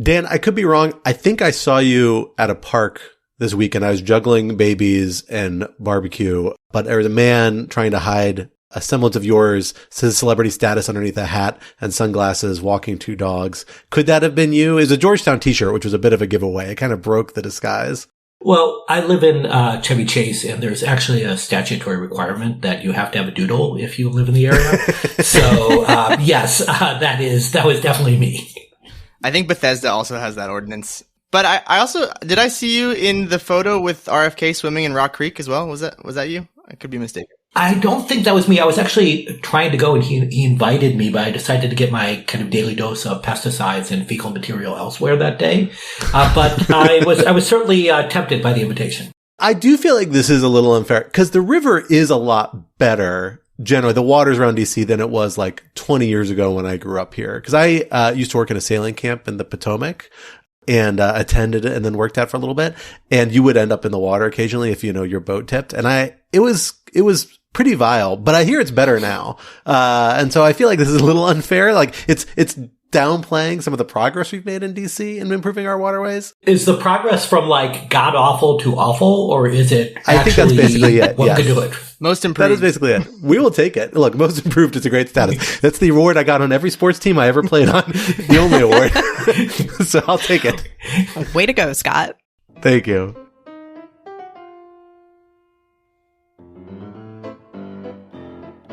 Dan, I could be wrong. I think I saw you at a park this weekend. I was juggling babies and barbecue, but there was a man trying to hide a semblance of yours, says celebrity status underneath a hat and sunglasses, walking two dogs. Could that have been you? It was a Georgetown t-shirt, which was a bit of a giveaway. It kind of broke the disguise. Well, I live in Chevy Chase, and there's actually a statutory requirement that you have to have a doodle if you live in the area. So, yes, that was definitely me. I think Bethesda also has that ordinance. But I also, did I see you in the photo with RFK swimming in Rock Creek as well? Was that you? I could be mistaken. I don't think that was me. I was actually trying to go, and he invited me, but I decided to get my kind of daily dose of pesticides and fecal material elsewhere that day. But I was certainly tempted by the invitation. I do feel like this is a little unfair because the river is a lot better. Generally, the waters around DC than it was like 20 years ago when I grew up here. Because I used to work in a sailing camp in the Potomac and attended it and then worked out for a little bit. And you would end up in the water occasionally if your boat tipped. And it was pretty vile, but I hear it's better now. And so I feel like this is a little unfair. Like it's downplaying some of the progress we've made in DC in improving our waterways. Is the progress from like god awful to awful, or is it I think that's basically it. What could do it? Most improved. That is basically it. We will take it. Look, most improved is a great status. That's the award I got on every sports team I ever played on. The only award. So I'll take it. Way to go, Scott. Thank you.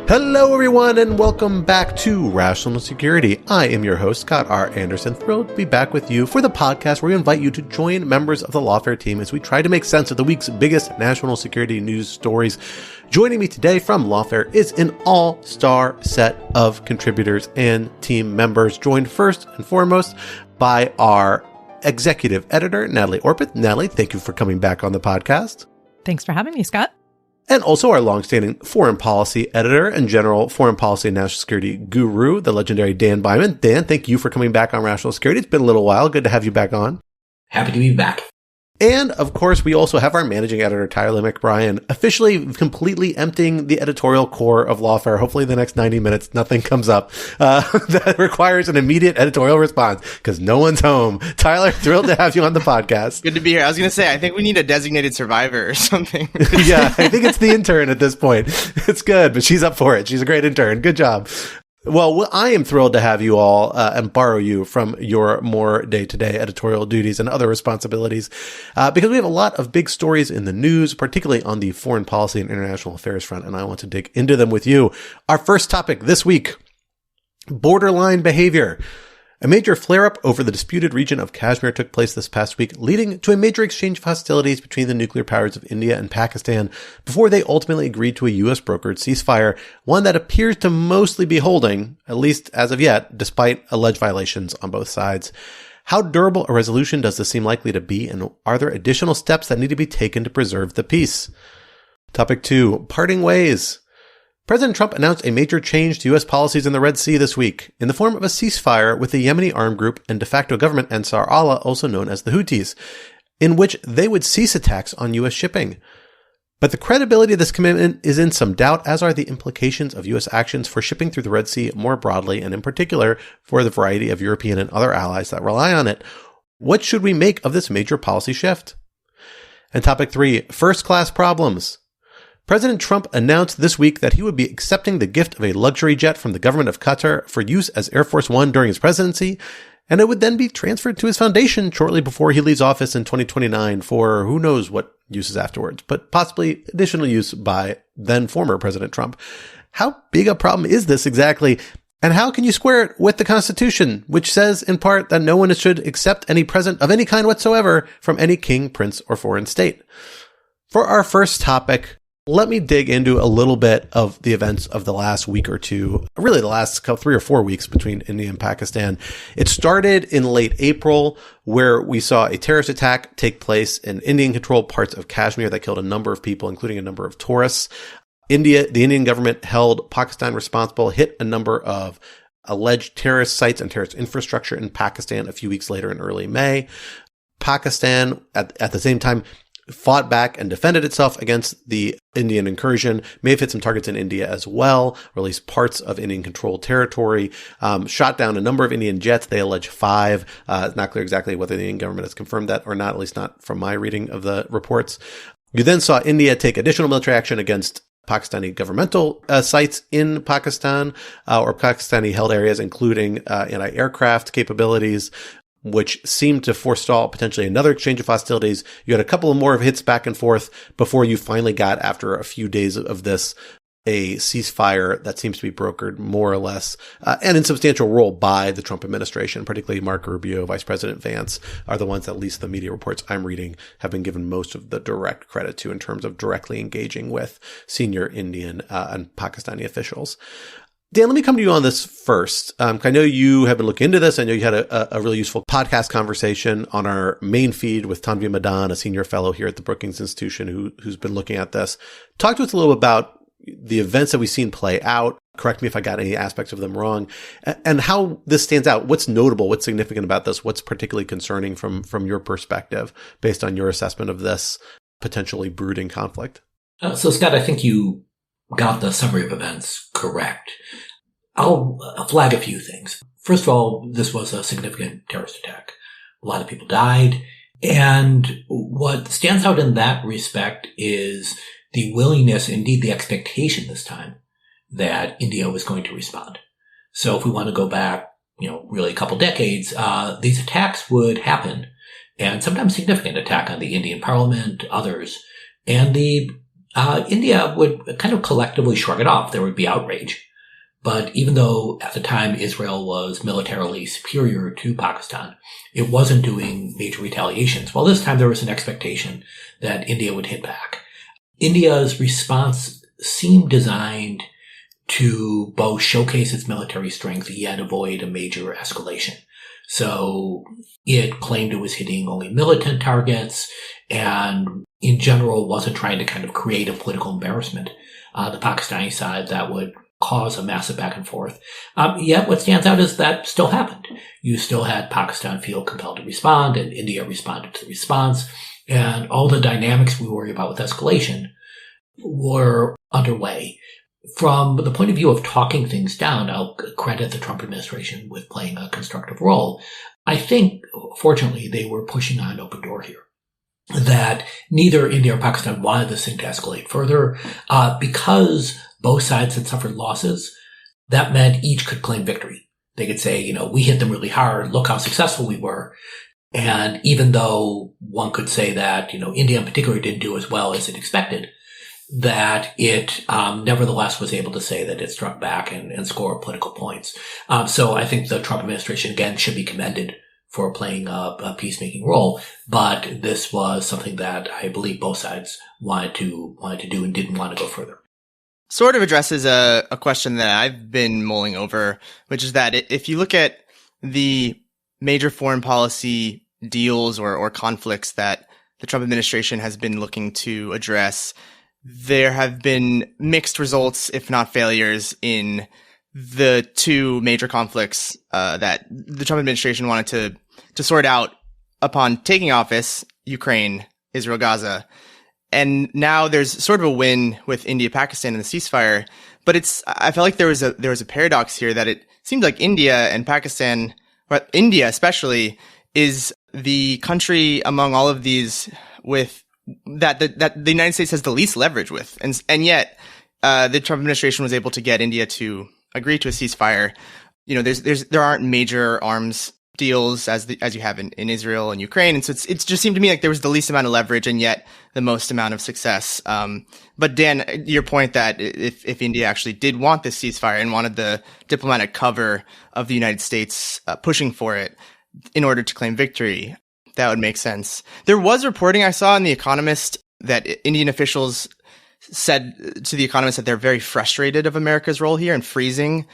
Hello, everyone, and welcome back to Rational Security. I am your host, Scott R. Anderson, thrilled to be back with you for the podcast where we invite you to join members of the Lawfare team as we try to make sense of the week's biggest national security news stories. Joining me today from Lawfare is an all-star set of contributors and team members, joined first and foremost by our executive editor, Natalie Orpett. Natalie, thank you for coming back on the podcast. Thanks for having me, Scott. And also our longstanding foreign policy editor and general foreign policy and national security guru, the legendary Dan Byman. Dan, thank you for coming back on Rational Security. It's been a little while. Good to have you back on. Happy to be back. And, of course, we also have our managing editor, Tyler McBrien, officially completely emptying the editorial core of Lawfare. Hopefully the next 90 minutes, nothing comes up that requires an immediate editorial response because no one's home. Tyler, thrilled to have you on the podcast. Good to be here. I was going to say, I think we need a designated survivor or something. Yeah, I think it's the intern at this point. It's good, but she's up for it. She's a great intern. Good job. Well, I am thrilled to have you all and borrow you from your more day-to-day editorial duties and other responsibilities because we have a lot of big stories in the news, particularly on the foreign policy and international affairs front, and I want to dig into them with you. Our first topic this week, borderline behavior. A major flare-up over the disputed region of Kashmir took place this past week, leading to a major exchange of hostilities between the nuclear powers of India and Pakistan before they ultimately agreed to a U.S.-brokered ceasefire, one that appears to mostly be holding, at least as of yet, despite alleged violations on both sides. How durable a resolution does this seem likely to be, and are there additional steps that need to be taken to preserve the peace? Topic 2, parting ways. President Trump announced a major change to U.S. policies in the Red Sea this week, in the form of a ceasefire with the Yemeni armed group and de facto government Ansar Allah, also known as the Houthis, in which they would cease attacks on U.S. shipping. But the credibility of this commitment is in some doubt, as are the implications of U.S. actions for shipping through the Red Sea more broadly, and in particular for the variety of European and other allies that rely on it. What should we make of this major policy shift? And topic 3, first-class problems. President Trump announced this week that he would be accepting the gift of a luxury jet from the government of Qatar for use as Air Force One during his presidency, and it would then be transferred to his foundation shortly before he leaves office in 2029 for who knows what uses afterwards, but possibly additional use by then former President Trump. How big a problem is this exactly? And how can you square it with the Constitution, which says in part that no one should accept any present of any kind whatsoever from any king, prince, or foreign state? For our first topic, let me dig into a little bit of the events of the last week or two, really the last 3 or 4 weeks between India and Pakistan. It started in late April, where we saw a terrorist attack take place in Indian-controlled parts of Kashmir that killed a number of people, including a number of tourists. The Indian government held Pakistan responsible, hit a number of alleged terrorist sites and terrorist infrastructure in Pakistan a few weeks later in early May. Pakistan, at the same time, fought back and defended itself against the Indian incursion, may have hit some targets in India as well, or at least parts of Indian-controlled territory, shot down a number of Indian jets. They allege 5. It's not clear exactly whether the Indian government has confirmed that or not, at least not from my reading of the reports. You then saw India take additional military action against Pakistani governmental sites in Pakistan, or Pakistani-held areas, including anti-aircraft capabilities, which seemed to forestall potentially another exchange of hostilities. You had a couple of more hits back and forth before you finally got, after a few days of this, a ceasefire that seems to be brokered more or less, and in substantial role by the Trump administration, particularly Marco Rubio, Vice President Vance, are the ones that, at least the media reports I'm reading, have been given most of the direct credit to in terms of directly engaging with senior Indian and Pakistani officials. Dan, let me come to you on this first. I know you have been looking into this. I know you had a really useful podcast conversation on our main feed with Tanvi Madan, a senior fellow here at the Brookings Institution who's been looking at this. Talk to us a little about the events that we've seen play out. Correct me if I got any aspects of them wrong, and how this stands out. What's notable? What's significant about this? What's particularly concerning from your perspective, based on your assessment of this potentially brooding conflict? So, Scott, I think you got the summary of events correct. I'll flag a few things. First of all, this was a significant terrorist attack. A lot of people died. And what stands out in that respect is the willingness, indeed the expectation this time, that India was going to respond. So if we want to go back, really a couple decades, these attacks would happen, and sometimes significant attack on the Indian parliament, others, and India would kind of collectively shrug it off. There would be outrage. But even though at the time Israel was militarily superior to Pakistan, it wasn't doing major retaliations. Well, this time there was an expectation that India would hit back. India's response seemed designed to both showcase its military strength yet avoid a major escalation. So it claimed it was hitting only militant targets and in general wasn't trying to kind of create a political embarrassment on the Pakistani side that would cause a massive back and forth. Yet what stands out is that still happened. You still had Pakistan feel compelled to respond, and India responded to the response, and all the dynamics we worry about with escalation were underway. From the point of view of talking things down, I'll credit the Trump administration with playing a constructive role. I think, fortunately, they were pushing on an open door here, that neither India or Pakistan wanted this thing to escalate further, because both sides had suffered losses. That meant each could claim victory. They could say, we hit them really hard. Look how successful we were. And even though one could say that, India in particular didn't do as well as it expected, that it nevertheless was able to say that it struck back and score political points. So I think the Trump administration, again, should be commended for playing a peacemaking role. But this was something that I believe both sides wanted to do and didn't want to go further. Sort of addresses a question that I've been mulling over, which is that if you look at the major foreign policy deals or conflicts that the Trump administration has been looking to address, there have been mixed results, if not failures, in the two major conflicts that the Trump administration wanted to sort out upon taking office: Ukraine, Israel, Gaza. And now there's sort of a win with India, Pakistan, and the ceasefire. But I felt like there was a paradox here, that it seemed like India and Pakistan, but India especially, is the country among all of these with that the United States has the least leverage with. And yet, the Trump administration was able to get India to agree to a ceasefire. There aren't major arms deals as you have in Israel and Ukraine. And so it's just seemed to me like there was the least amount of leverage and yet the most amount of success. But Dan, your point that if India actually did want this ceasefire and wanted the diplomatic cover of the United States pushing for it in order to claim victory, that would make sense. There was reporting I saw in The Economist that Indian officials said to The Economist that they're very frustrated of America's role here in freezing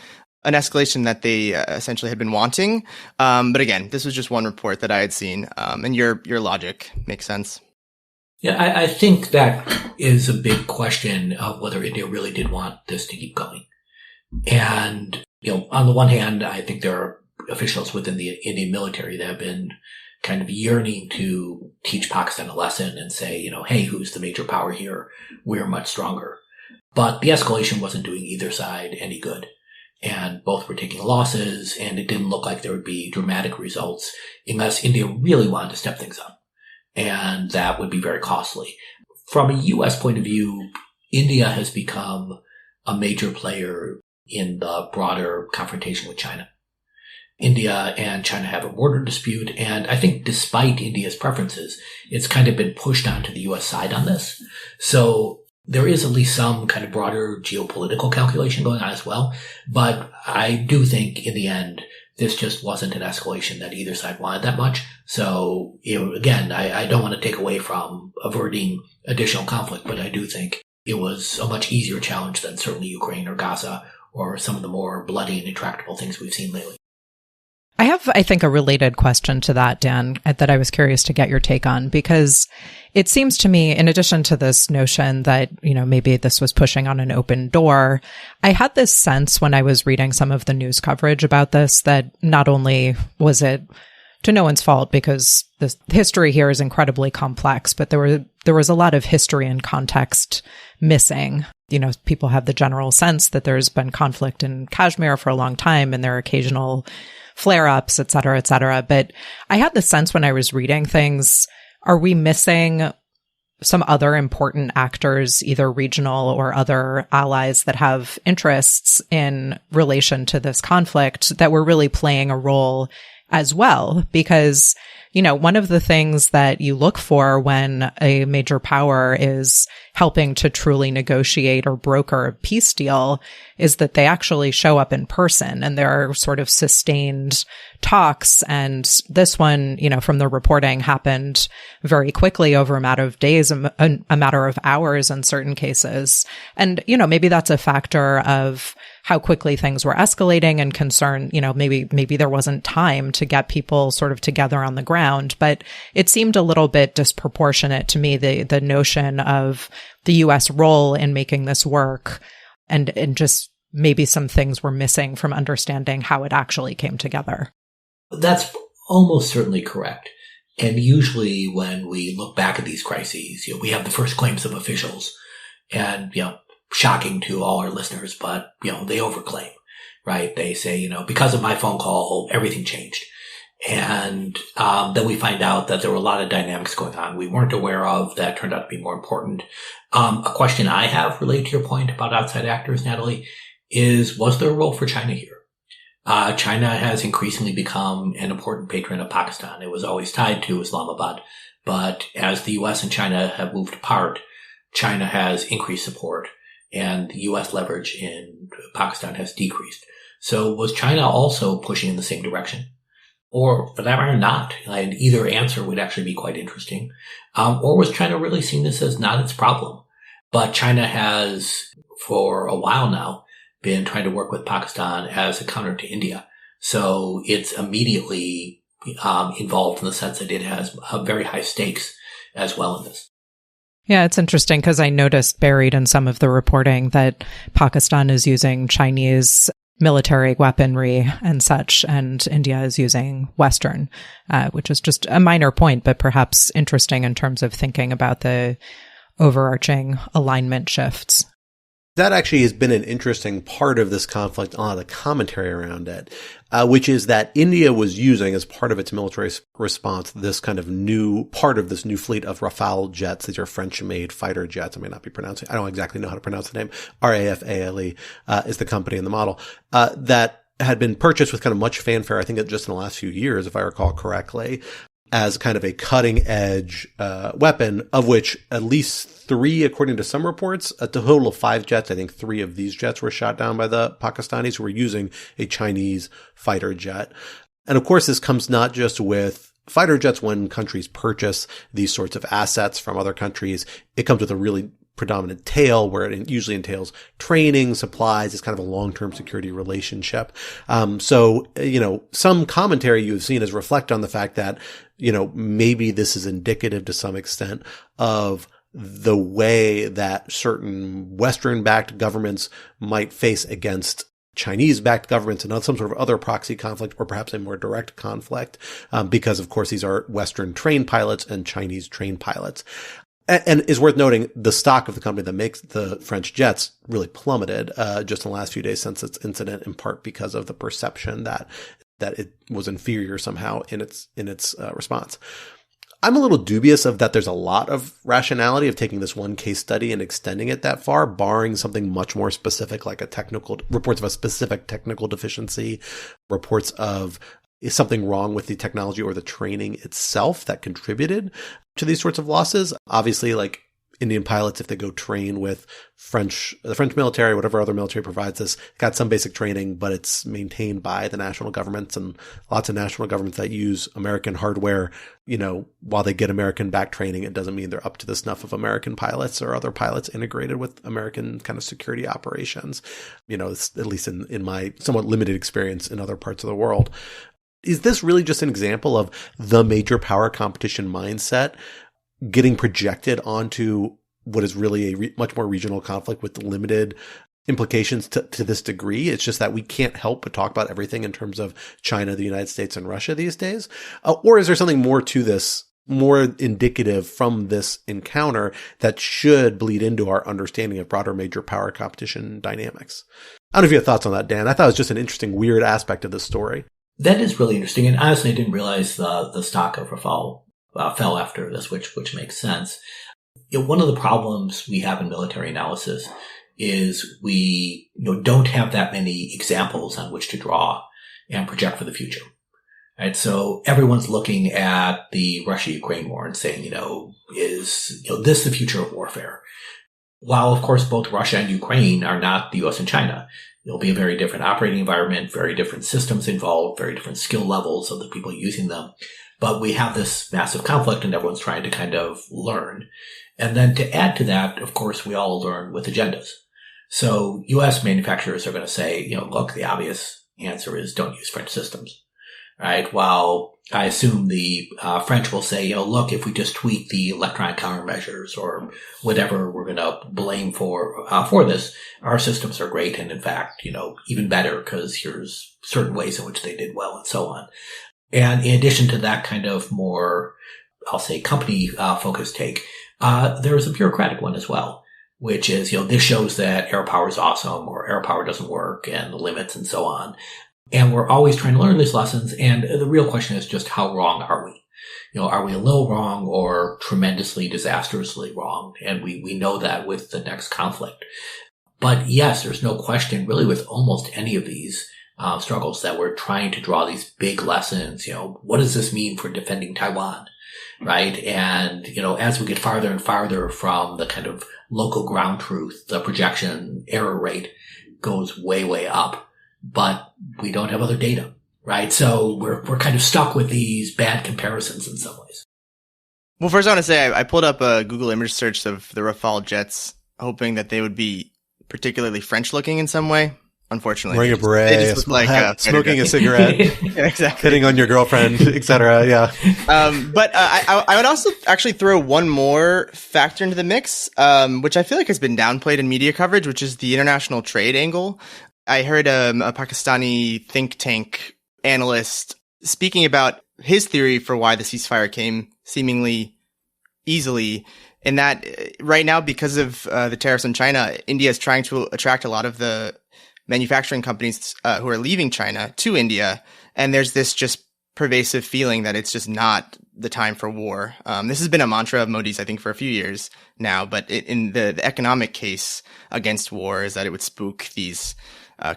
an escalation that they essentially had been wanting. But again, this was just one report that I had seen, and your logic makes sense. Yeah, I think that is a big question of whether India really did want this to keep going. And, on the one hand, I think there are officials within the Indian military that have been kind of yearning to teach Pakistan a lesson and say, hey, who's the major power here? We're much stronger. But the escalation wasn't doing either side any good. And both were taking losses, and it didn't look like there would be dramatic results unless India really wanted to step things up. And that would be very costly. From a U.S. point of view, India has become a major player in the broader confrontation with China. India and China have a border dispute, and I think despite India's preferences, it's kind of been pushed onto the U.S. side on this. So there is at least some kind of broader geopolitical calculation going on as well. But I do think in the end, this just wasn't an escalation that either side wanted that much. So, again, I don't want to take away from averting additional conflict, but I do think it was a much easier challenge than certainly Ukraine or Gaza or some of the more bloody and intractable things we've seen lately. I have, I think, a related question to that, Dan, that I was curious to get your take on, because it seems to me, in addition to this notion that, maybe this was pushing on an open door, I had this sense when I was reading some of the news coverage about this that not only was it to no one's fault, because the history here is incredibly complex, but there was a lot of history and context missing. People have the general sense that there's been conflict in Kashmir for a long time, and there are occasional flare-ups, et cetera, et cetera. But I had the sense when I was reading things, are we missing some other important actors, either regional or other allies that have interests in relation to this conflict that were really playing a role as well? Because, one of the things that you look for when a major power is helping to truly negotiate or broker a peace deal is that they actually show up in person and there are sort of sustained talks. And this one, from the reporting happened very quickly over a matter of days, a matter of hours in certain cases. And, maybe that's a factor of how quickly things were escalating and concern, maybe there wasn't time to get people sort of together on the ground, but it seemed a little bit disproportionate to me, the notion of the U.S. role in making this work and just maybe some things were missing from understanding how it actually came together. That's almost certainly correct. And usually when we look back at these crises, we have the first claims of officials and, shocking to all our listeners, but, they overclaim, right? They say, because of my phone call, everything changed. And then we find out that there were a lot of dynamics going on we weren't aware of that turned out to be more important. A question I have related to your point about outside actors, Natalie, is, was there a role for China here? China has increasingly become an important patron of Pakistan. It was always tied to Islamabad. But as the U.S. and China have moved apart, China has increased support and the U.S. leverage in Pakistan has decreased. So was China also pushing in the same direction? Or for that matter, not? And either answer would actually be quite interesting. Or was China really seeing this as not its problem? But China has, for a while now, been trying to work with Pakistan as a counter to India. So it's immediately involved in the sense that it has very high stakes as well in this. Yeah, it's interesting because I noticed buried in some of the reporting that Pakistan is using Chinese military weaponry and such, and India is using Western, which is just a minor point, but perhaps interesting in terms of thinking about the overarching alignment shifts. That actually has been an interesting part of this conflict, a lot of the commentary around it, which is that India was using as part of its military response this kind of new part of this new fleet of Rafale jets. These are French-made fighter jets. I may not be pronouncing. I don't exactly know how to pronounce the name. RAFALE is the company and the model that had been purchased with kind of much fanfare. I think just in the last few years, if I recall correctly, as kind of a cutting edge weapon, of which at least 3, according to some reports, a total of 5 jets. I think 3 of these jets were shot down by the Pakistanis who were using a Chinese fighter jet. And of course, this comes not just with fighter jets. When countries purchase these sorts of assets from other countries, it comes with a really predominant tail where it usually entails training, supplies. It's kind of a long-term security relationship. So, some commentary you've seen is reflect on the fact that, maybe this is indicative to some extent of the way that certain Western-backed governments might face against Chinese-backed governments and some sort of other proxy conflict, or perhaps a more direct conflict, because, of course, these are Western trained pilots and Chinese trained pilots. And it's worth noting the stock of the company that makes the French jets really plummeted just in the last few days since its incident, in part because of the perception that it was inferior somehow in its response. I'm a little dubious of that. There's a lot of rationality of taking this one case study and extending it that far, barring something much more specific, like reports of a specific technical deficiency, reports of is something wrong with the technology or the training itself that contributed to these sorts of losses. Obviously, like Indian pilots, if they go train with the French military, whatever other military provides this, got some basic training, but it's maintained by the national governments, and lots of national governments that use American hardware. While they get American back training, it doesn't mean they're up to the snuff of American pilots or other pilots integrated with American kind of security operations. It's, at least in my somewhat limited experience in other parts of the world. Is this really just an example of the major power competition mindset getting projected onto what is really a much more regional conflict with limited implications to this degree? It's just that we can't help but talk about everything in terms of China, the United States, and Russia these days. Or is there something more to this, more indicative from this encounter that should bleed into our understanding of broader major power competition dynamics? I don't know if you have thoughts on that, Dan. I thought it was just an interesting, weird aspect of this story. That is really interesting. And honestly, I didn't realize the stock of Rafale fell after this, which makes sense. One of the problems we have in military analysis is we don't have that many examples on which to draw and project for the future. Right? So everyone's looking at the Russia-Ukraine war and saying, is this the future of warfare? While, of course, both Russia and Ukraine are not the U.S. and China. It'll be a very different operating environment, very different systems involved, very different skill levels of the people using them. But we have this massive conflict and everyone's trying to kind of learn. And then to add to that, of course, we all learn with agendas. So U.S. manufacturers are going to say, look, the obvious answer is don't use French systems, right? While I assume the French will say, look, if we just tweak the electronic countermeasures or whatever we're going to blame for this, our systems are great. And in fact, even better because here's certain ways in which they did well and so on. And in addition to that kind of more, I'll say, company focused take, there is a bureaucratic one as well, which is, this shows that air power is awesome or air power doesn't work and the limits and so on. And we're always trying to learn these lessons. And the real question is just how wrong are we? Are we a little wrong or tremendously, disastrously wrong? And we know that with the next conflict. But yes, there's no question really with almost any of these struggles that we're trying to draw these big lessons. What does this mean for defending Taiwan? Right. And, as we get farther and farther from the kind of local ground truth, the projection error rate goes way, way up. But we don't have other data, right? So we're kind of stuck with these bad comparisons in some ways. Well, first I want to say I pulled up a Google image search of the Rafale jets, hoping that they would be particularly French looking in some way. Unfortunately, wearing a beret, smoking a cigarette, yeah, exactly, hitting on your girlfriend, etc. Yeah. But I would also actually throw one more factor into the mix, which I feel like has been downplayed in media coverage, which is the international trade angle. I heard a Pakistani think tank analyst speaking about his theory for why the ceasefire came seemingly easily, and that right now, because of the tariffs on China, India is trying to attract a lot of the manufacturing companies who are leaving China to India. And there's this just pervasive feeling that it's just not the time for war. This has been a mantra of Modi's, I think, for a few years now. But in the economic case against war is that it would spook these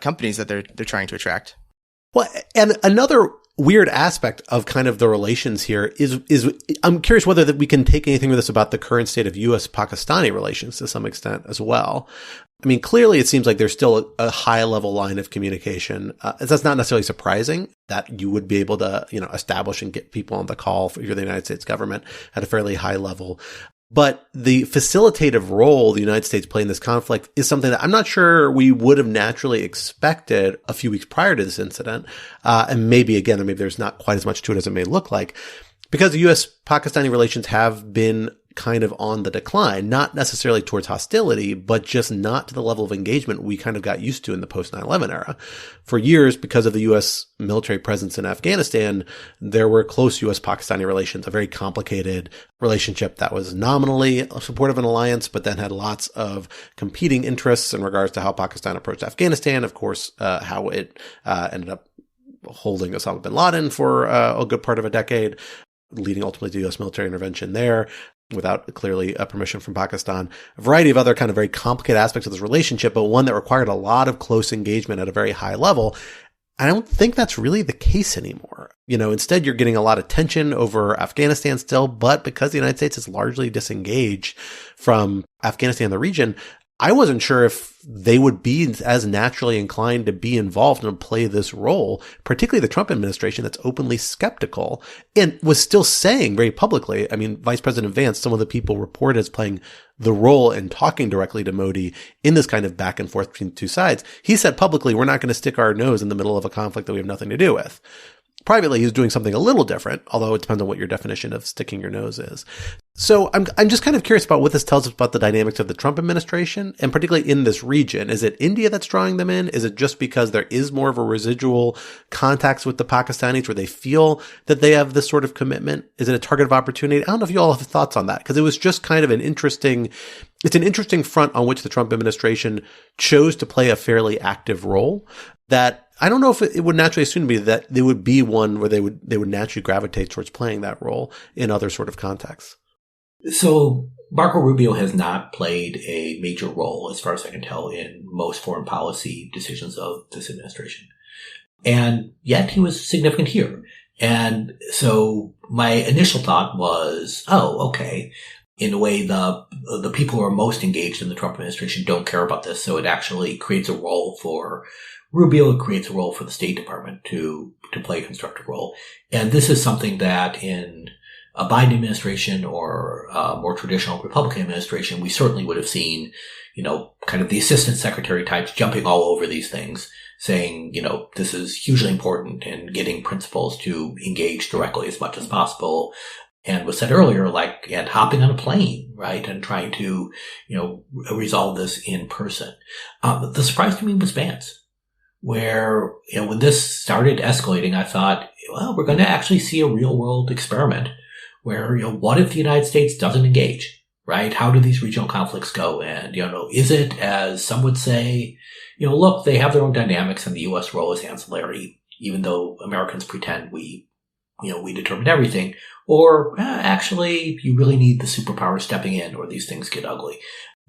companies that they're trying to attract. Well, and another weird aspect of kind of the relations here is I'm curious whether that we can take anything with us about the current state of U.S.-Pakistani relations to some extent as well. I mean, clearly it seems like there's still a high level line of communication. That's not necessarily surprising that you would be able to, establish and get people on the call for the United States government at a fairly high level. But the facilitative role the United States played in this conflict is something that I'm not sure we would have naturally expected a few weeks prior to this incident. And maybe there's not quite as much to it as it may look like, because the U.S.-Pakistani relations have been kind of on the decline, not necessarily towards hostility, but just not to the level of engagement we kind of got used to in the post 9/11 era. For years, because of the U.S. military presence in Afghanistan, there were close U.S.-Pakistani relations, a very complicated relationship that was nominally supportive of an alliance, but then had lots of competing interests in regards to how Pakistan approached Afghanistan, of course, how it ended up holding Osama bin Laden for a good part of a decade, leading ultimately to U.S. military intervention there without clearly permission from Pakistan. A variety of other kind of very complicated aspects of this relationship, but one that required a lot of close engagement at a very high level. I don't think that's really the case anymore. Instead, you're getting a lot of tension over Afghanistan still, but because the United States is largely disengaged from Afghanistan and the region, I wasn't sure if they would be as naturally inclined to be involved and play this role, particularly the Trump administration that's openly skeptical and was still saying very publicly, Vice President Vance, some of the people reported as playing the role in talking directly to Modi in this kind of back and forth between the two sides. He said publicly, we're not going to stick our nose in the middle of a conflict that we have nothing to do with. Privately, he's doing something a little different, although it depends on what your definition of sticking your nose is. So I'm just kind of curious about what this tells us about the dynamics of the Trump administration, and particularly in this region. Is it India that's drawing them in? Is it just because there is more of a residual contacts with the Pakistanis where they feel that they have this sort of commitment? Is it a target of opportunity? I don't know if you all have thoughts on that, because it was just kind of an interesting front on which the Trump administration chose to play a fairly active role that I don't know if it would naturally assume to be that there would be one where they would naturally gravitate towards playing that role in other sort of contexts. So Marco Rubio has not played a major role, as far as I can tell, in most foreign policy decisions of this administration. And yet he was significant here. And so my initial thought was, oh, okay. In a way, the people who are most engaged in the Trump administration don't care about this. So it actually creates a role for Rubio. It creates a role for the State Department to play a constructive role. And this is something that in a Biden administration or a more traditional Republican administration, we certainly would have seen, kind of the assistant secretary types jumping all over these things, saying, this is hugely important, and getting principals to engage directly as much as possible. And was said earlier, and hopping on a plane, right? And trying to, resolve this in person. The surprise to me was Vance, where, when this started escalating, I thought, well, we're going to actually see a real world experiment where, what if the United States doesn't engage, right? How do these regional conflicts go? And, is it, as some would say, look, they have their own dynamics and the U.S. role is ancillary, even though Americans pretend we determine everything. Or actually, you really need the superpower stepping in or these things get ugly.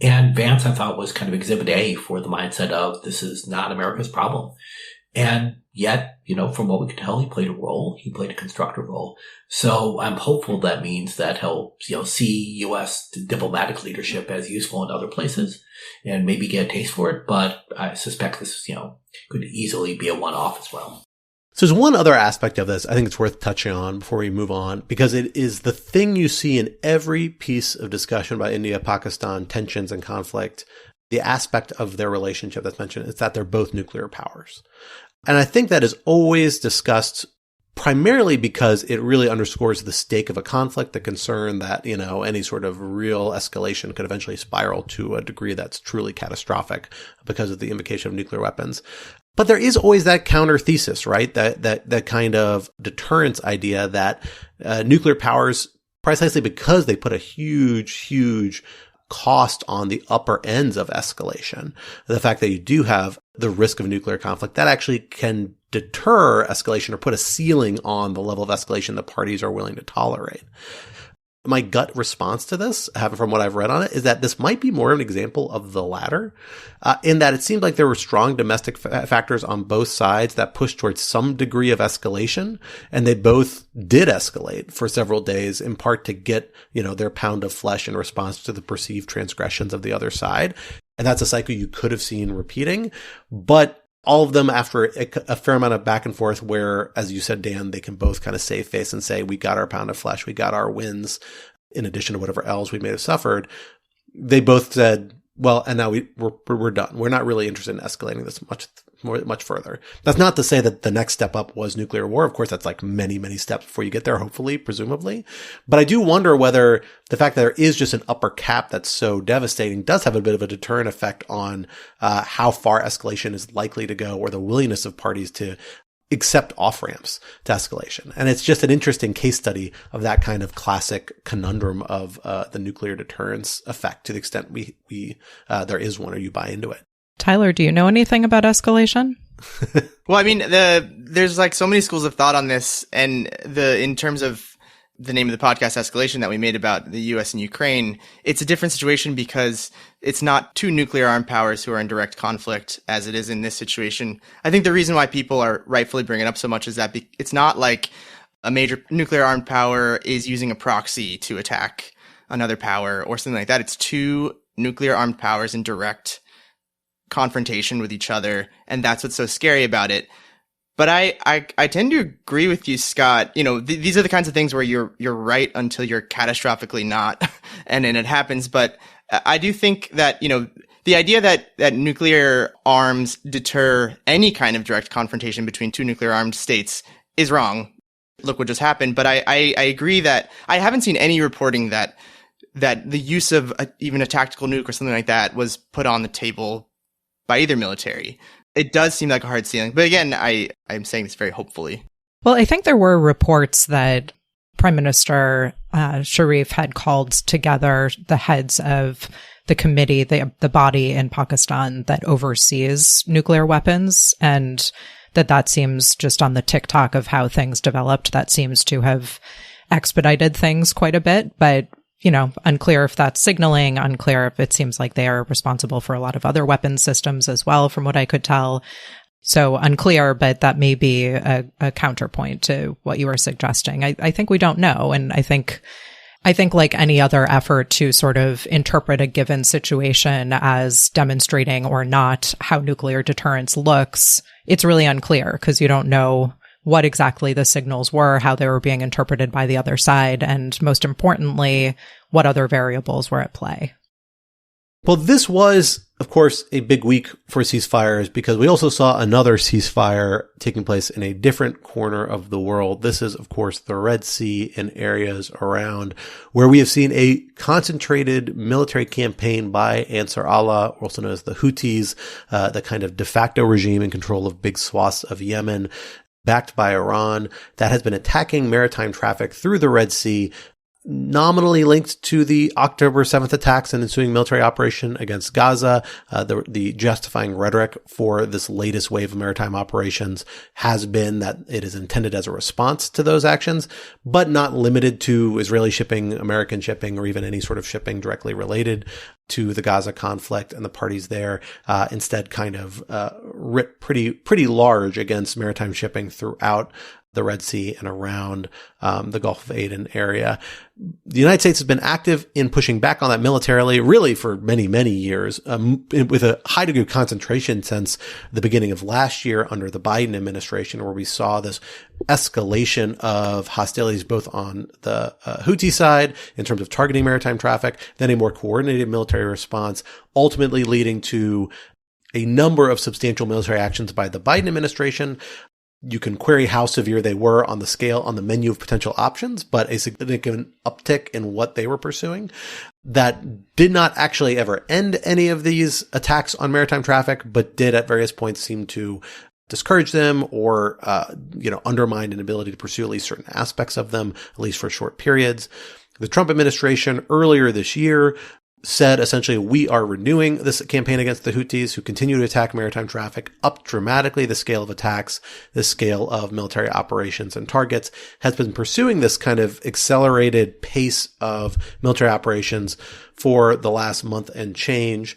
And Vance, I thought, was kind of exhibit A for the mindset of this is not America's problem. And yet, from what we could tell, he played a role. He played a constructive role. So I'm hopeful that means that he'll, see U.S. diplomatic leadership as useful in other places and maybe get a taste for it. But I suspect this, could easily be a one-off as well. So there's one other aspect of this I think it's worth touching on before we move on, because it is the thing you see in every piece of discussion about India-Pakistan tensions and conflict. The aspect of their relationship that's mentioned is that they're both nuclear powers. And I think that is always discussed primarily because it really underscores the stake of a conflict, the concern that, any sort of real escalation could eventually spiral to a degree that's truly catastrophic because of the invocation of nuclear weapons. But there is always that counter thesis, right? That kind of deterrence idea that nuclear powers, precisely because they put a huge cost on the upper ends of escalation, the fact that you do have the risk of nuclear conflict, that actually can deter escalation or put a ceiling on the level of escalation that parties are willing to tolerate. My gut response to this, from what I've read on it, is that this might be more of an example of the latter, in that it seemed like there were strong domestic factors on both sides that pushed towards some degree of escalation, and they both did escalate for several days, in part to get, their pound of flesh in response to the perceived transgressions of the other side. And that's a cycle you could have seen repeating, but all of them after a fair amount of back and forth where, as you said, Dan, they can both kind of save face and say, we got our pound of flesh, we got our wins, in addition to whatever else we may have suffered. They both said, well, and now we're done. We're not really interested in escalating this much further. That's not to say that the next step up was nuclear war. Of course, that's like many, many steps before you get there, hopefully, presumably. But I do wonder whether the fact that there is just an upper cap that's so devastating does have a bit of a deterrent effect on how far escalation is likely to go, or the willingness of parties to accept off-ramps to escalation. And it's just an interesting case study of that kind of classic conundrum of the nuclear deterrence effect, to the extent we there is one, or you buy into it. Tyler, do you know anything about escalation? Well, I mean, there's like so many schools of thought on this, and in terms of the name of the podcast, Escalation, that we made about the US and Ukraine, it's a different situation because it's not two nuclear armed powers who are in direct conflict as it is in this situation. I think the reason why people are rightfully bringing it up so much is that it's not like a major nuclear armed power is using a proxy to attack another power or something like that. It's two nuclear armed powers in direct confrontation with each other, and that's what's so scary about it. But I tend to agree with you, Scott. You know, these are the kinds of things where you're right until you're catastrophically not, and then it happens. But I do think that, you know, the idea that nuclear arms deter any kind of direct confrontation between two nuclear armed states is wrong. Look what just happened. But I agree that I haven't seen any reporting that the use of even a tactical nuke or something like that was put on the table by either military. It does seem like a hard ceiling. But again, I'm saying this very hopefully. Well, I think there were reports that Prime Minister Sharif had called together the heads of the committee, the body in Pakistan that oversees nuclear weapons, and that seems, just on the TikTok of how things developed, that seems to have expedited things quite a bit. But you know, unclear if that's signaling, unclear if it seems like they are responsible for a lot of other weapons systems as well, from what I could tell. So unclear, but that may be a counterpoint to what you were suggesting. I think we don't know. And I think like any other effort to sort of interpret a given situation as demonstrating or not how nuclear deterrence looks, it's really unclear because you don't know what exactly the signals were, how they were being interpreted by the other side, and most importantly, what other variables were at play. Well, this was, of course, a big week for ceasefires because we also saw another ceasefire taking place in a different corner of the world. This is, of course, the Red Sea and areas around, where we have seen a concentrated military campaign by Ansar Allah, also known as the Houthis, the kind of de facto regime in control of big swaths of Yemen, backed by Iran, that has been attacking maritime traffic through the Red Sea, nominally linked to the October 7th attacks and ensuing military operation against Gaza. The justifying rhetoric for this latest wave of maritime operations has been that it is intended as a response to those actions, but not limited to Israeli shipping, American shipping, or even any sort of shipping directly related to the Gaza conflict and the parties there. Instead, kind of writ pretty large against maritime shipping throughout the Red Sea and around the Gulf of Aden area. The United States has been active in pushing back on that militarily, really for many, many years, with a high degree of concentration since the beginning of last year under the Biden administration, where we saw this escalation of hostilities both on the Houthi side in terms of targeting maritime traffic, then a more coordinated military response, ultimately leading to a number of substantial military actions by the Biden administration. You can query how severe they were on the scale, on the menu of potential options, but a significant uptick in what they were pursuing that did not actually ever end any of these attacks on maritime traffic, but did at various points seem to discourage them or, undermine an ability to pursue at least certain aspects of them, at least for short periods. The Trump administration earlier this year said essentially, we are renewing this campaign against the Houthis, who continue to attack maritime traffic, up dramatically the scale of attacks, the scale of military operations and targets, has been pursuing this kind of accelerated pace of military operations for the last month and change.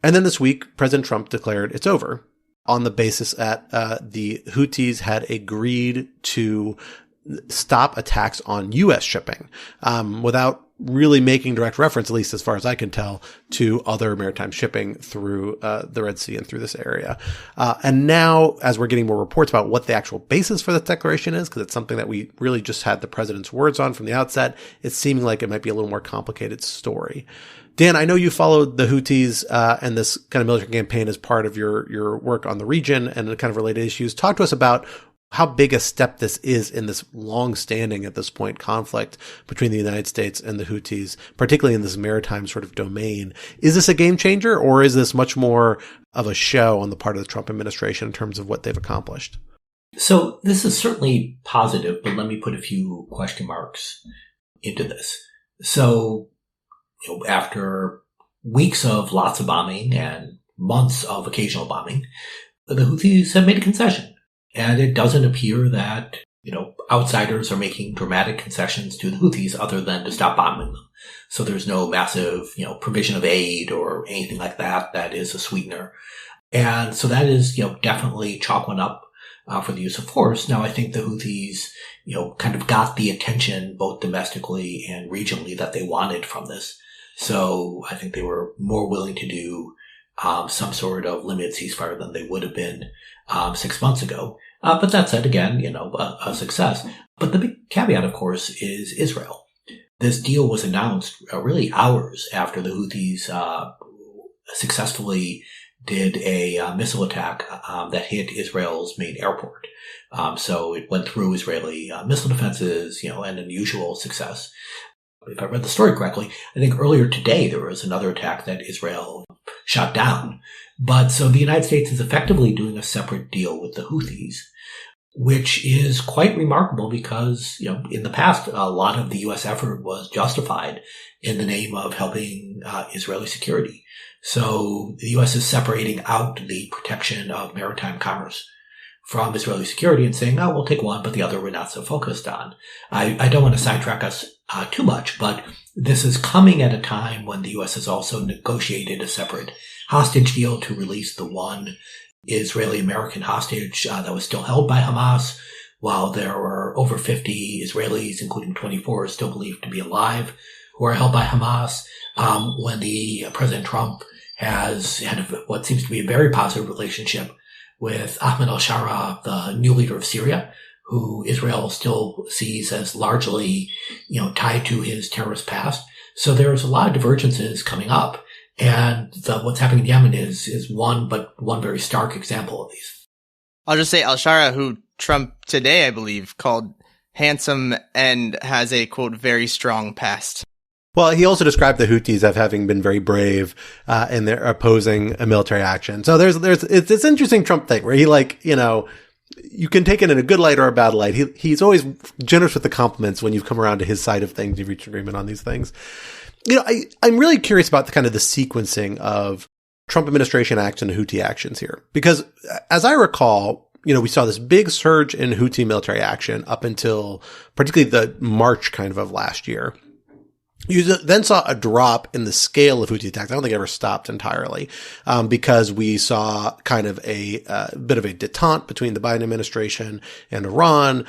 And then this week, President Trump declared it's over on the basis that the Houthis had agreed to stop attacks on U.S. shipping without really making direct reference, at least as far as I can tell, to other maritime shipping through the Red Sea and through this area. And now, as we're getting more reports about what the actual basis for this declaration is, because it's something that we really just had the president's words on from the outset, it's seeming like it might be a little more complicated story. Dan, I know you followed the Houthis and this kind of military campaign as part of your work on the region and the kind of related issues. Talk to us about how big a step this is in this long-standing, at this point, conflict between the United States and the Houthis, particularly in this maritime sort of domain. Is this a game changer, or is this much more of a show on the part of the Trump administration in terms of what they've accomplished? So this is certainly positive, but let me put a few question marks into this. So, after weeks of lots of bombing and months of occasional bombing, the Houthis have made a concession. And it doesn't appear that, outsiders are making dramatic concessions to the Houthis other than to stop bombing them. So there's no massive, provision of aid or anything like that that is a sweetener. And so that is, definitely chalk one up for the use of force. Now, I think the Houthis, kind of got the attention both domestically and regionally that they wanted from this. So I think they were more willing to do some sort of limited ceasefire than they would have been 6 months ago. But that said, again, a success. But the big caveat, of course, is Israel. This deal was announced really hours after the Houthis successfully did a missile attack that hit Israel's main airport. So it went through Israeli missile defenses, an unusual success. If I read the story correctly, I think earlier today there was another attack that Israel shot down. But so the United States is effectively doing a separate deal with the Houthis, which is quite remarkable because, in the past, a lot of the U.S. effort was justified in the name of helping Israeli security. So the U.S. is separating out the protection of maritime commerce from Israeli security and saying, we'll take one, but the other we're not so focused on. I don't want to sidetrack us too much, but this is coming at a time when the U.S. has also negotiated a separate hostage deal to release the one Israeli-American hostage that was still held by Hamas, while there were over 50 Israelis, including 24 still believed to be alive, who are held by Hamas. When the President Trump has had what seems to be a very positive relationship with Ahmed al-Shara, the new leader of Syria, who Israel still sees as largely, tied to his terrorist past. So there's a lot of divergences coming up. And what's happening in Yemen is one very stark example of these. I'll just say al-Shara, who Trump today, I believe, called handsome and has a, quote, very strong past. Well, he also described the Houthis as having been very brave in their opposing a military action. So there's it's this interesting Trump thing where he you can take it in a good light or a bad light. He's always generous with the compliments when you've come around to his side of things. You've reached agreement on these things. I'm really curious about the kind of the sequencing of Trump administration action and Houthi actions here, because as I recall, we saw this big surge in Houthi military action up until particularly the March kind of last year. You then saw a drop in the scale of Houthi attacks. I don't think it ever stopped entirely, because we saw kind of a bit of a detente between the Biden administration and Iran,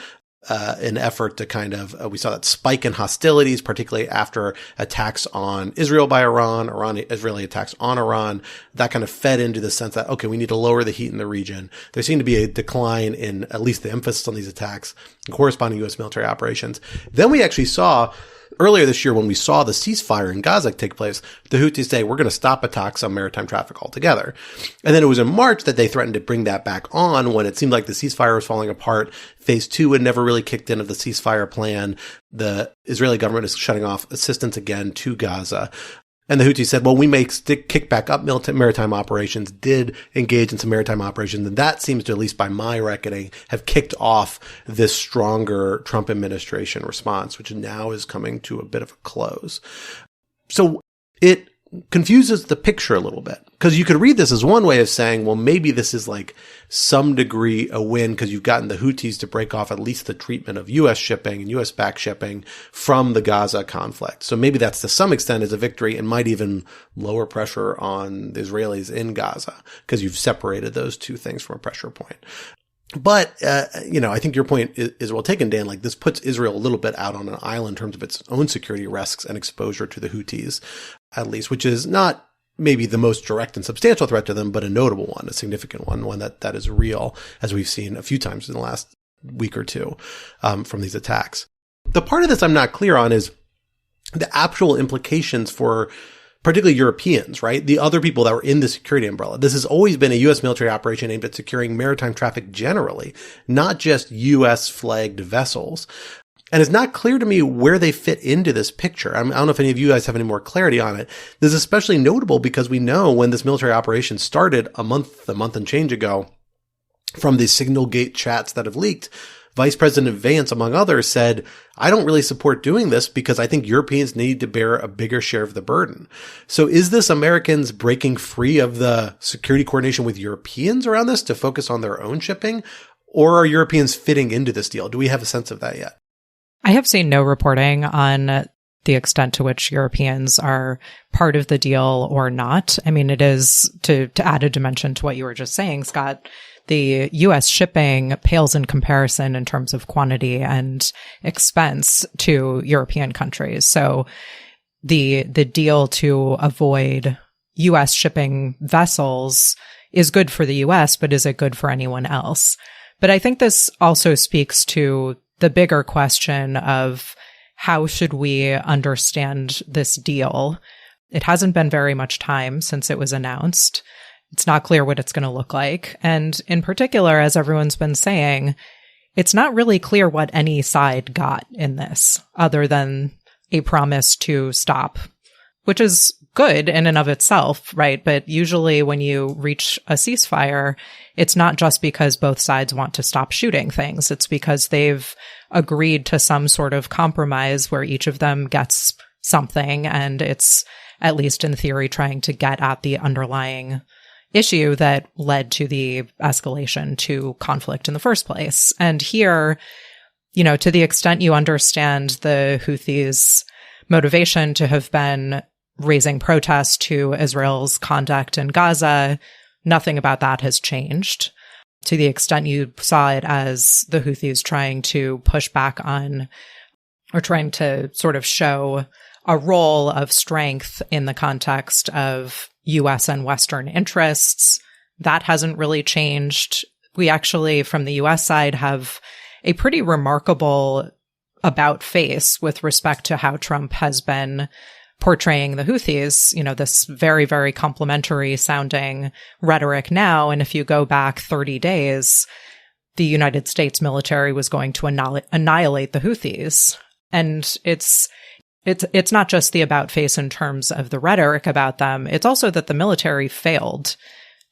an effort to kind of, we saw that spike in hostilities, particularly after attacks on Israel by Iran, Israeli attacks on Iran. That kind of fed into the sense that, okay, we need to lower the heat in the region. There seemed to be a decline in at least the emphasis on these attacks and corresponding U.S. military operations. Then we actually saw earlier this year, when we saw the ceasefire in Gaza take place, the Houthis say, we're going to stop attacks on maritime traffic altogether. And then it was in March that they threatened to bring that back on when it seemed like the ceasefire was falling apart. Phase 2 had never really kicked in of the ceasefire plan. The Israeli government is shutting off assistance again to Gaza. And the Houthis said, well, we may kick back up maritime operations, did engage in some maritime operations. And that seems to, at least by my reckoning, have kicked off this stronger Trump administration response, which now is coming to a bit of a close. So it confuses the picture a little bit, because you could read this as one way of saying, well, maybe this is like some degree a win because you've gotten the Houthis to break off at least the treatment of U.S. shipping and U.S. back shipping from the Gaza conflict. So maybe that's to some extent is a victory and might even lower pressure on the Israelis in Gaza because you've separated those two things from a pressure point. But, I think your point is well taken, Dan. Like, this puts Israel a little bit out on an island in terms of its own security risks and exposure to the Houthis, at least, which is not maybe the most direct and substantial threat to them, but a notable one, a significant one that is real, as we've seen a few times in the last week or two, from these attacks. The part of this I'm not clear on is the actual implications for particularly Europeans, right? The other people that were in the security umbrella. This has always been a U.S. military operation aimed at securing maritime traffic generally, not just U.S. flagged vessels. And it's not clear to me where they fit into this picture. I don't know if any of you guys have any more clarity on it. This is especially notable because we know when this military operation started a month and change ago, from the Signal Gate chats that have leaked, Vice President Vance, among others, said, I don't really support doing this because I think Europeans need to bear a bigger share of the burden. So is this Americans breaking free of the security coordination with Europeans around this to focus on their own shipping? Or are Europeans fitting into this deal? Do we have a sense of that yet? I have seen no reporting on the extent to which Europeans are part of the deal or not. I mean, it is, to add a dimension to what you were just saying, Scott, the U.S. shipping pales in comparison in terms of quantity and expense to European countries. So the deal to avoid U.S. shipping vessels is good for the U.S., but is it good for anyone else? But I think this also speaks to the bigger question of how should we understand this deal? It hasn't been very much time since it was announced. It's not clear what it's going to look like. And in particular, as everyone's been saying, it's not really clear what any side got in this other than a promise to stop, which is good in and of itself, right? But usually when you reach a ceasefire, it's not just because both sides want to stop shooting things. It's because they've agreed to some sort of compromise where each of them gets something. And it's, at least in theory, trying to get at the underlying issue that led to the escalation to conflict in the first place. And here, to the extent you understand the Houthis' motivation to have been raising protests to Israel's conduct in Gaza, nothing about that has changed. To the extent you saw it as the Houthis trying to push back on, or trying to sort of show a role of strength in the context of U.S. and Western interests, that hasn't really changed. We actually, from the U.S. side, have a pretty remarkable about face with respect to how Trump has been portraying the Houthis, this very, very complimentary sounding rhetoric now. And if you go back 30 days, the United States military was going to annihilate the Houthis. And it's not just the about face in terms of the rhetoric about them. It's also that the military failed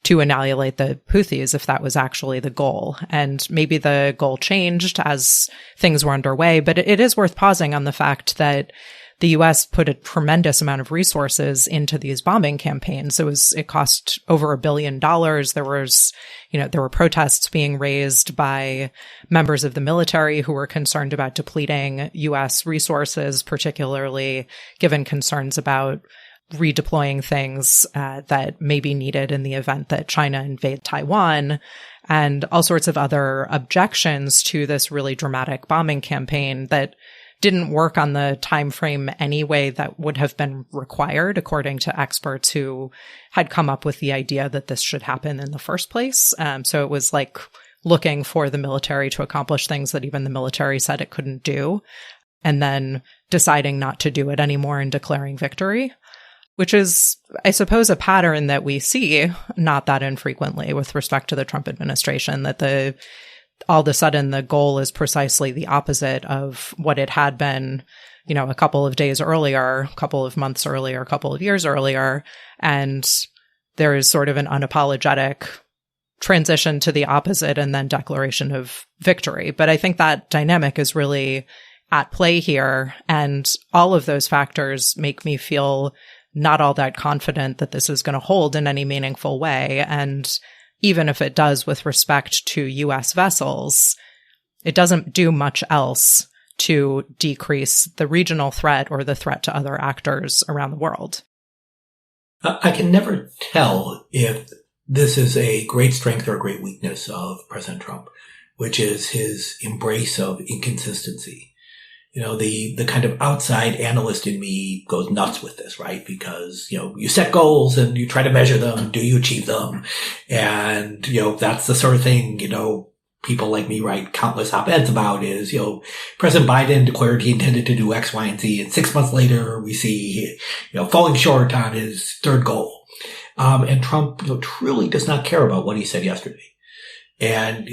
to annihilate the Houthis, if that was actually the goal. And maybe the goal changed as things were underway, but it is worth pausing on the fact that the U.S. put a tremendous amount of resources into these bombing campaigns. It cost over $1 billion. There were protests being raised by members of the military who were concerned about depleting U.S. resources, particularly given concerns about redeploying things that may be needed in the event that China invade Taiwan, and all sorts of other objections to this really dramatic bombing campaign that didn't work on the time frame anyway that would have been required, according to experts who had come up with the idea that this should happen in the first place. So it was like looking for the military to accomplish things that even the military said it couldn't do, and then deciding not to do it anymore and declaring victory, which is, I suppose, a pattern that we see not that infrequently with respect to the Trump administration, that all of a sudden the goal is precisely the opposite of what it had been, a couple of days earlier, a couple of months earlier, a couple of years earlier. And there is sort of an unapologetic transition to the opposite and then declaration of victory. But I think that dynamic is really at play here. And all of those factors make me feel not all that confident that this is going to hold in any meaningful way. And even if it does with respect to U.S. vessels, it doesn't do much else to decrease the regional threat or the threat to other actors around the world. I can never tell if this is a great strength or a great weakness of President Trump. which is his embrace of inconsistency. The kind of outside analyst in me goes nuts with this, right? Because, you set goals and you try to measure them. Do you achieve them? And, that's the sort of thing, people like me write countless op-eds about is, President Biden declared he intended to do X, Y, and Z. And 6 months later, we see, falling short on his third goal. And Trump, truly does not care about what he said yesterday. And,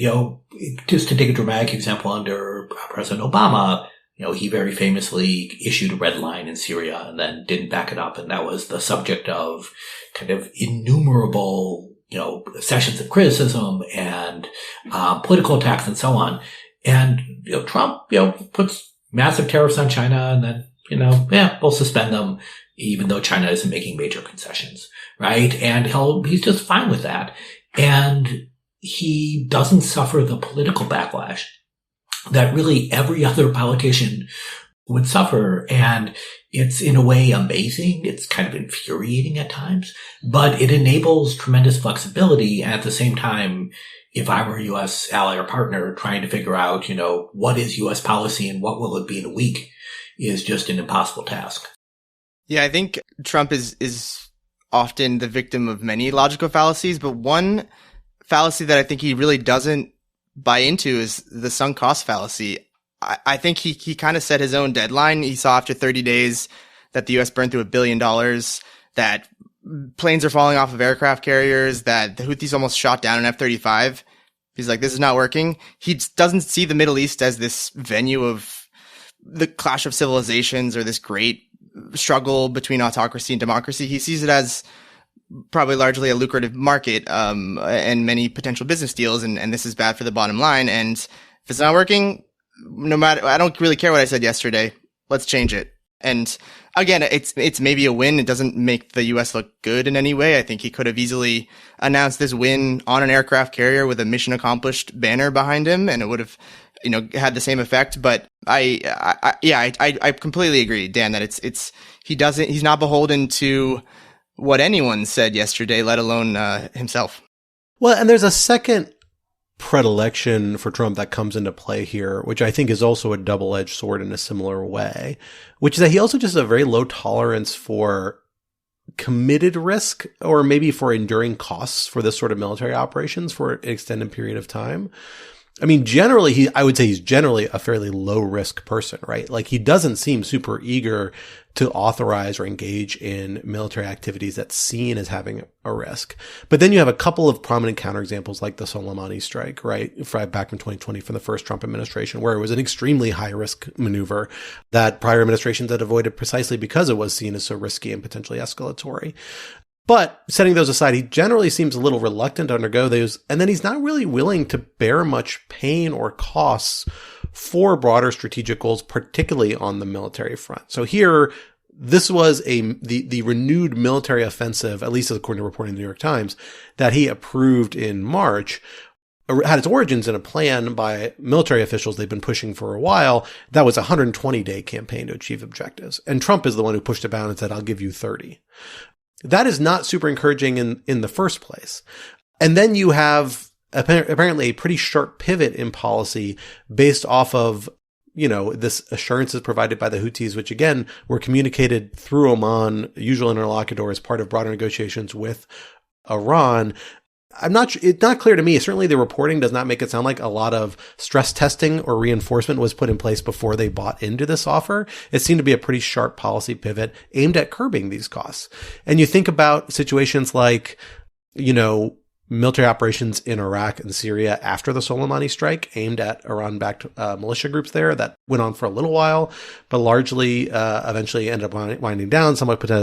just to take a dramatic example under President Obama, he very famously issued a red line in Syria and then didn't back it up. And that was the subject of kind of innumerable, sessions of criticism and political attacks and so on. And, Trump, puts massive tariffs on China and then, we'll suspend them even though China isn't making major concessions, right? And he's just fine with that. And he doesn't suffer the political backlash that really every other politician would suffer. And it's in a way amazing. It's kind of infuriating at times, but it enables tremendous flexibility. And at the same time, if I were a U.S. ally or partner trying to figure out, what is U.S. policy and what will it be in a week is just an impossible task. Yeah, I think Trump is often the victim of many logical fallacies, but one fallacy that I think he really doesn't buy into is the sunk cost fallacy. I think he kind of set his own deadline. He saw after 30 days that the U.S. burned through $1 billion, that planes are falling off of aircraft carriers, that the Houthis almost shot down an F-35. He's like, this is not working. He doesn't see the Middle East as this venue of the clash of civilizations or this great struggle between autocracy and democracy. He sees it as probably largely a lucrative market, and many potential business deals. And this is bad for the bottom line. And if it's not working, no matter, I don't really care what I said yesterday. Let's change it. And again, it's maybe a win. It doesn't make the U.S. look good in any way. I think he could have easily announced this win on an aircraft carrier with a mission accomplished banner behind him, and it would have, had the same effect. But I completely agree, Dan, that he's not beholden to what anyone said yesterday, let alone himself. Well, and there's a second predilection for Trump that comes into play here, which I think is also a double-edged sword in a similar way, which is that he also just has a very low tolerance for committed risk or maybe for enduring costs for this sort of military operations for an extended period of time. I mean, generally, I would say he's generally a fairly low risk person, right? Like he doesn't seem super eager to authorize or engage in military activities that's seen as having a risk. But then you have a couple of prominent counterexamples like the Soleimani strike, right? Back in 2020 from the first Trump administration, where it was an extremely high risk maneuver that prior administrations had avoided precisely because it was seen as so risky and potentially escalatory. But setting those aside, he generally seems a little reluctant to undergo those. And then he's not really willing to bear much pain or costs for broader strategic goals, particularly on the military front. So here, this was the renewed military offensive, at least according to reporting in the New York Times, that he approved in March, had its origins in a plan by military officials they've been pushing for a while. That was a 120-day campaign to achieve objectives. And Trump is the one who pushed it down and said, I'll give you 30. That is not super encouraging in the first place. And then you have apparently a pretty sharp pivot in policy based off of, this assurances provided by the Houthis, which again were communicated through Oman, usual interlocutor, as part of broader negotiations with Iran. It's not clear to me. Certainly the reporting does not make it sound like a lot of stress testing or reinforcement was put in place before they bought into this offer. It seemed to be a pretty sharp policy pivot aimed at curbing these costs. And you think about situations like, military operations in Iraq and Syria after the Soleimani strike aimed at Iran-backed militia groups there that went on for a little while, but largely eventually ended up winding down, somewhat because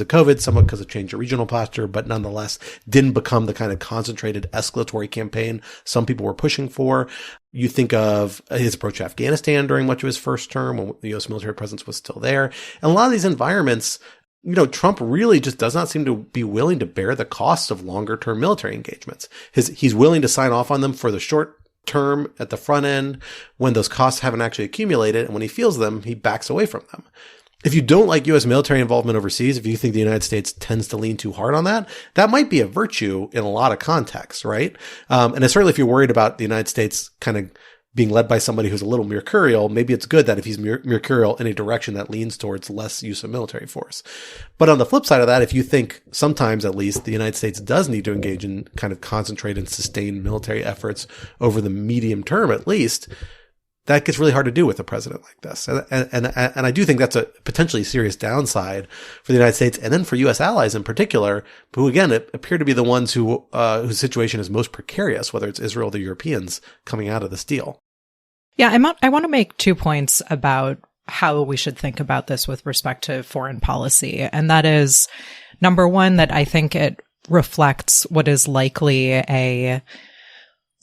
of COVID, somewhat because of change of regional posture, but nonetheless didn't become the kind of concentrated escalatory campaign some people were pushing for. You think of his approach to Afghanistan during much of his first term when the U.S. military presence was still there. And a lot of these environments, Trump really just does not seem to be willing to bear the costs of longer term military engagements. He's willing to sign off on them for the short term at the front end when those costs haven't actually accumulated. And when he feels them, he backs away from them. If you don't like U.S. military involvement overseas, if you think the United States tends to lean too hard on that, that might be a virtue in a lot of contexts, right? And certainly if you're worried about the United States kind of being led by somebody who's a little mercurial, maybe it's good that if he's mercurial in a direction that leans towards less use of military force. But on the flip side of that, if you think sometimes at least the United States does need to engage in kind of concentrate and sustain military efforts over the medium term at least, that gets really hard to do with a president like this. And I do think that's a potentially serious downside for the United States and then for U.S. allies in particular, who again appear to be the ones who whose situation is most precarious, whether it's Israel or the Europeans coming out of this deal. Yeah, I want to make 2 points about how we should think about this with respect to foreign policy. And that is, number one, that I think it reflects what is likely a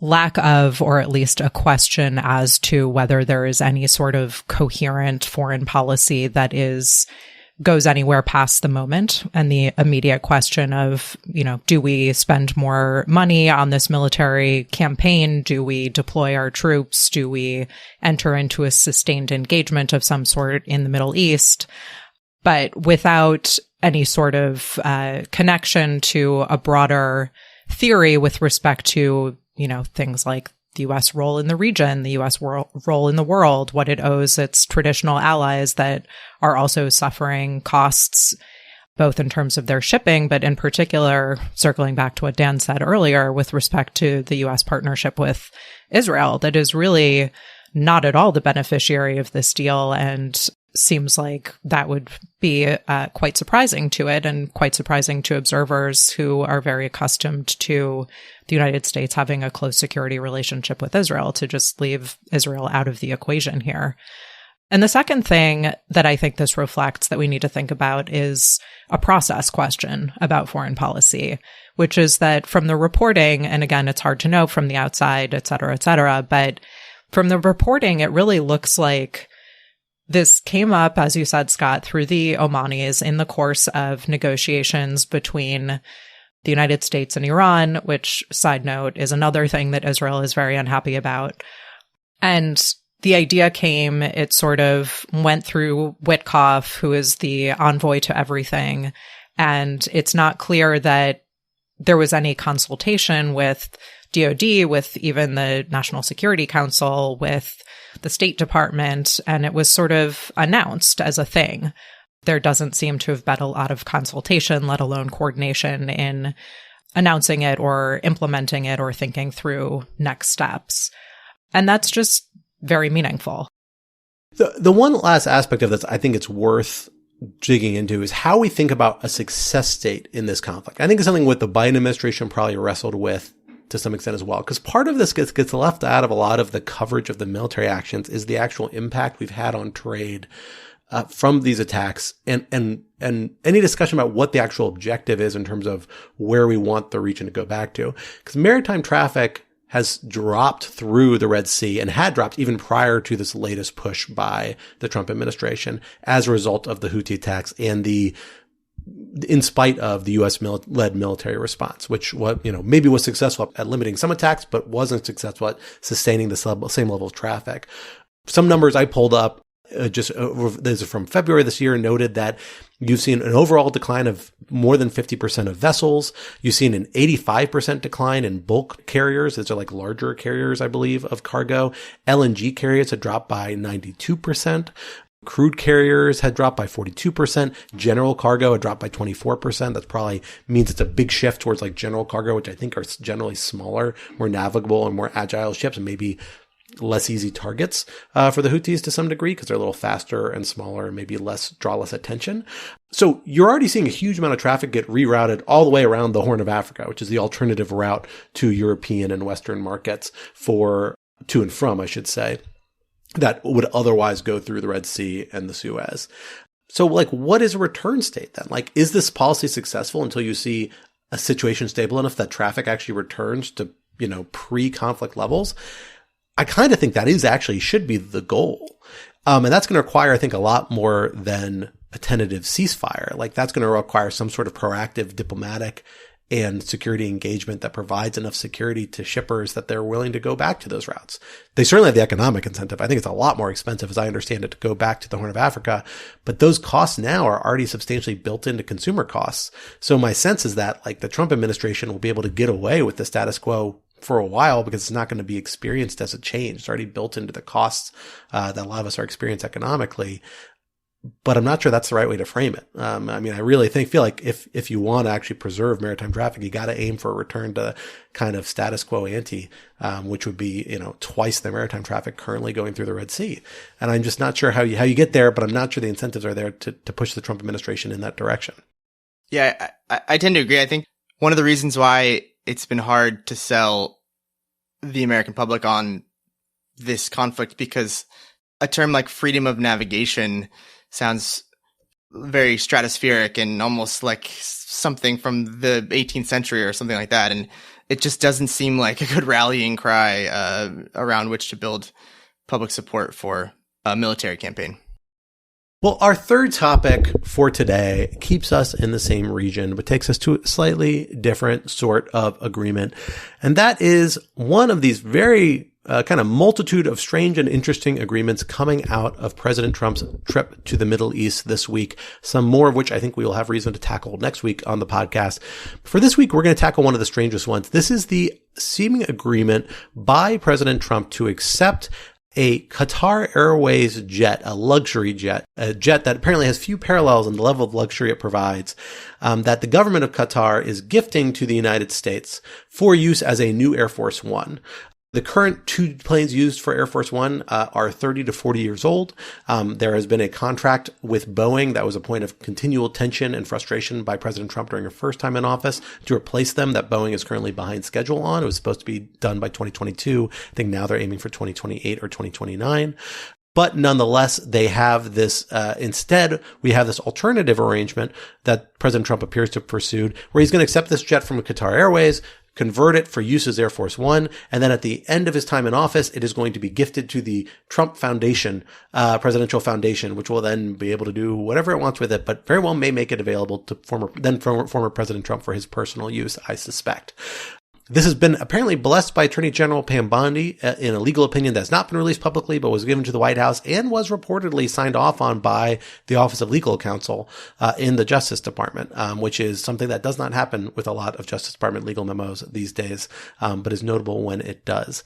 lack of, or at least a question as to whether there is any sort of coherent foreign policy that goes anywhere past the moment. And the immediate question of, do we spend more money on this military campaign? Do we deploy our troops? Do we enter into a sustained engagement of some sort in the Middle East? But without any sort of connection to a broader theory with respect to things like the U.S. role in the region, the U.S. role in the world, what it owes its traditional allies that are also suffering costs, both in terms of their shipping, but in particular, circling back to what Dan said earlier with respect to the U.S. partnership with Israel, that is really not at all the beneficiary of this deal, and seems like that would be quite surprising to it and quite surprising to observers who are very accustomed to the United States having a close security relationship with Israel, to just leave Israel out of the equation here. And the second thing that I think this reflects that we need to think about is a process question about foreign policy, which is that from the reporting, and again, it's hard to know from the outside, et cetera, but from the reporting, it really looks like this came up, as you said, Scott, through the Omanis in the course of negotiations between the United States and Iran, which, side note, is another thing that Israel is very unhappy about. And the idea came, it sort of went through Witkoff, who is the envoy to everything. And it's not clear that there was any consultation with DOD, with even the National Security Council, with the State Department, and it was sort of announced as a thing. There doesn't seem to have been a lot of consultation, let alone coordination in announcing it or implementing it or thinking through next steps. And that's just very meaningful. The one last aspect of this I think it's worth digging into is how we think about a success state in this conflict. I think it's something what the Biden administration probably wrestled with to some extent as well, because part of this gets left out of a lot of the coverage of the military actions is the actual impact we've had on trade from these attacks, and any discussion about what the actual objective is in terms of where we want the region to go back to, because maritime traffic has dropped through the Red Sea and had dropped even prior to this latest push by the Trump administration as a result of the Houthi attacks and in spite of the U.S. led military response, which maybe was successful at limiting some attacks, but wasn't successful at sustaining the same level of traffic. Some numbers I pulled up, these are from February this year, noted that you've seen an overall decline of more than 50% of vessels. You've seen an 85% decline in bulk carriers. These are like larger carriers, I believe, of cargo. LNG carriers had dropped by 92%. Crude carriers had dropped by 42%. General cargo had dropped by 24%. That probably means it's a big shift towards like general cargo, which I think are generally smaller, more navigable and more agile ships, and maybe less easy targets for the Houthis to some degree because they're a little faster and smaller and maybe draw less attention. So you're already seeing a huge amount of traffic get rerouted all the way around the Horn of Africa, which is the alternative route to European and Western markets to and from, I should say, that would otherwise go through the Red Sea and the Suez. So what is a return state then? Is this policy successful until you see a situation stable enough that traffic actually returns to, pre-conflict levels? I kind of think that should be the goal. And that's going to require, I think, a lot more than a tentative ceasefire. That's going to require some sort of proactive diplomatic and security engagement that provides enough security to shippers that they're willing to go back to those routes. They certainly have the economic incentive. I think it's a lot more expensive, as I understand it, to go back to the Horn of Africa, but those costs now are already substantially built into consumer costs. So my sense is that like the Trump administration will be able to get away with the status quo for a while because it's not going to be experienced as a change. It's already built into the costs that a lot of us are experiencing economically. But I'm not sure that's the right way to frame it. I mean, I really feel like if you want to actually preserve maritime traffic, you got to aim for a return to kind of status quo ante, which would be, twice the maritime traffic currently going through the Red Sea. And I'm just not sure how you get there, but I'm not sure the incentives are there to push the Trump administration in that direction. Yeah, I tend to agree. I think one of the reasons why it's been hard to sell the American public on this conflict, because a term like freedom of navigation sounds very stratospheric and almost like something from the 18th century or something like that. And it just doesn't seem like a good rallying cry around which to build public support for a military campaign. Well, our third topic for today keeps us in the same region, but takes us to a slightly different sort of agreement. And that is one of these very kind of multitude of strange and interesting agreements coming out of President Trump's trip to the Middle East this week, some more of which I think we will have reason to tackle next week on the podcast. For this week, we're going to tackle one of the strangest ones. This is the seeming agreement by President Trump to accept a Qatar Airways jet, a luxury jet, a jet that apparently has few parallels in the level of luxury it provides, that the government of Qatar is gifting to the United States for use as a new Air Force One. The current two planes used for Air Force One are 30 to 40 years old. There has been a contract with Boeing that was a point of continual tension and frustration by President Trump during her first time in office to replace them, that Boeing is currently behind schedule on. It was supposed to be done by 2022. I think now they're aiming for 2028 or 2029. But nonetheless, they have this, instead, we have this alternative arrangement that President Trump appears to have pursued, where he's going to accept this jet from Qatar Airways, convert it for use as Air Force One, and then at the end of his time in office, it is going to be gifted to the Trump Foundation, Presidential Foundation, which will then be able to do whatever it wants with it, but very well may make it available to former President Trump for his personal use, I suspect. This has been apparently blessed by Attorney General Pam Bondi in a legal opinion that's not been released publicly, but was given to the White House and was reportedly signed off on by the Office of Legal Counsel in the Justice Department, which is something that does not happen with a lot of Justice Department legal memos these days, but is notable when it does.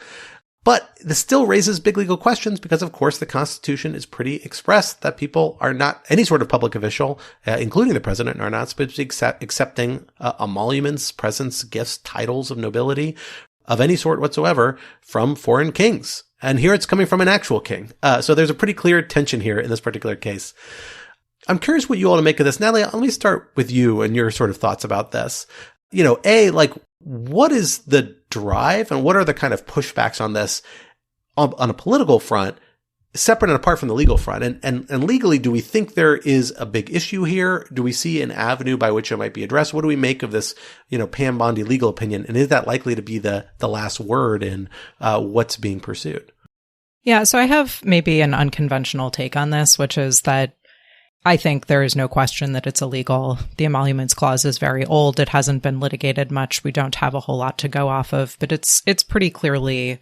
But this still raises big legal questions because, of course, the Constitution is pretty express that people are not, any sort of public official, including the president, are not supposed to be accepting emoluments, presents, gifts, titles of nobility of any sort whatsoever from foreign kings. And here it's coming from an actual king. So there's a pretty clear tension here in this particular case. I'm curious what you all to make of this. Natalie, let me start with you and your sort of thoughts about this. What is the drive and what are the kind of pushbacks on this on a political front, separate and apart from the legal front? And legally, do we think there is a big issue here? Do we see an avenue by which it might be addressed? What do we make of this, Pam Bondi legal opinion? And is that likely to be the last word in what's being pursued? Yeah, so I have maybe an unconventional take on this, which is that I think there is no question that it's illegal. The emoluments clause is very old. It hasn't been litigated much. We don't have a whole lot to go off of, but it's pretty clearly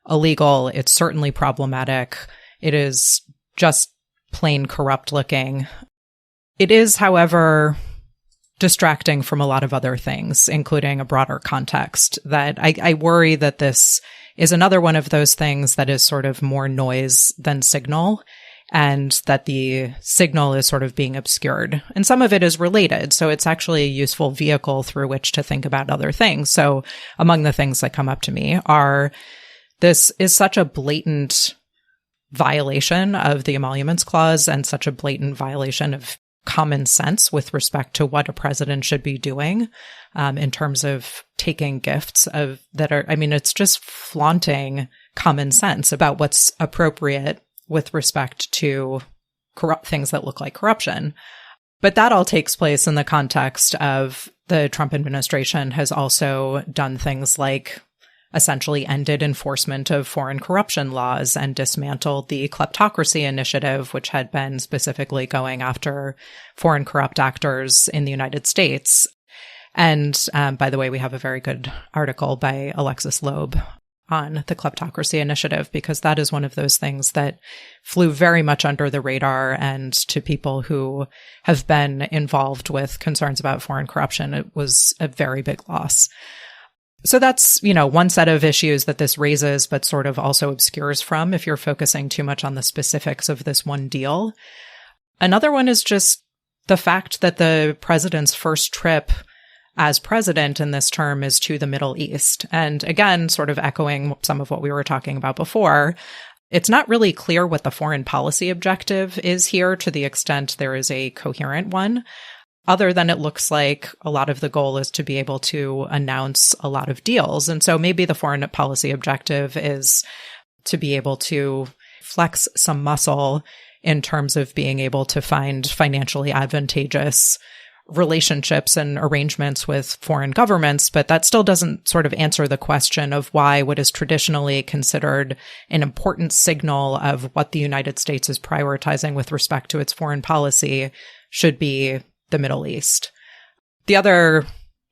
illegal. It's certainly problematic. It is just plain corrupt looking. It is, however, distracting from a lot of other things, including a broader context, that I worry that this is another one of those things that is sort of more noise than signal, and that the signal is sort of being obscured. And some of it is related, so it's actually a useful vehicle through which to think about other things. So among the things that come up to me are, this is such a blatant violation of the emoluments clause and such a blatant violation of common sense with respect to what a president should be doing in terms of taking gifts it's just flaunting common sense about what's appropriate with respect to corrupt things that look like corruption. But that all takes place in the context of the Trump administration has also done things like essentially ended enforcement of foreign corruption laws and dismantled the kleptocracy initiative, which had been specifically going after foreign corrupt actors in the United States. And by the way, we have a very good article by Alexis Loeb on the Kleptocracy Initiative, because that is one of those things that flew very much under the radar. And to people who have been involved with concerns about foreign corruption, it was a very big loss. So that's, one set of issues that this raises, but sort of also obscures from if you're focusing too much on the specifics of this one deal. Another one is just the fact that the president's first trip as president in this term is to the Middle East. And again, sort of echoing some of what we were talking about before, it's not really clear what the foreign policy objective is here to the extent there is a coherent one, other than it looks like a lot of the goal is to be able to announce a lot of deals. And so maybe the foreign policy objective is to be able to flex some muscle in terms of being able to find financially advantageous relationships and arrangements with foreign governments, but that still doesn't sort of answer the question of why what is traditionally considered an important signal of what the United States is prioritizing with respect to its foreign policy should be the Middle East. The other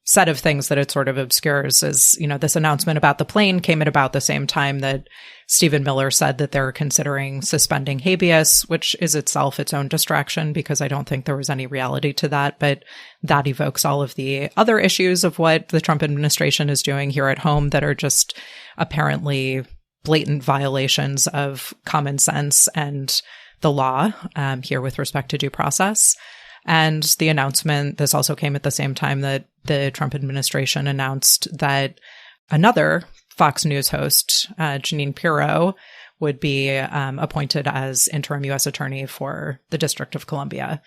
set of things that it sort of obscures is, this announcement about the plane came at about the same time that Stephen Miller said that they're considering suspending habeas, which is itself its own distraction because I don't think there was any reality to that. But that evokes all of the other issues of what the Trump administration is doing here at home that are just apparently blatant violations of common sense and the law here with respect to due process. And the announcement, this also came at the same time that the Trump administration announced that another Fox News host, Jeanine Pirro, would be appointed as interim U.S. attorney for the District of Columbia.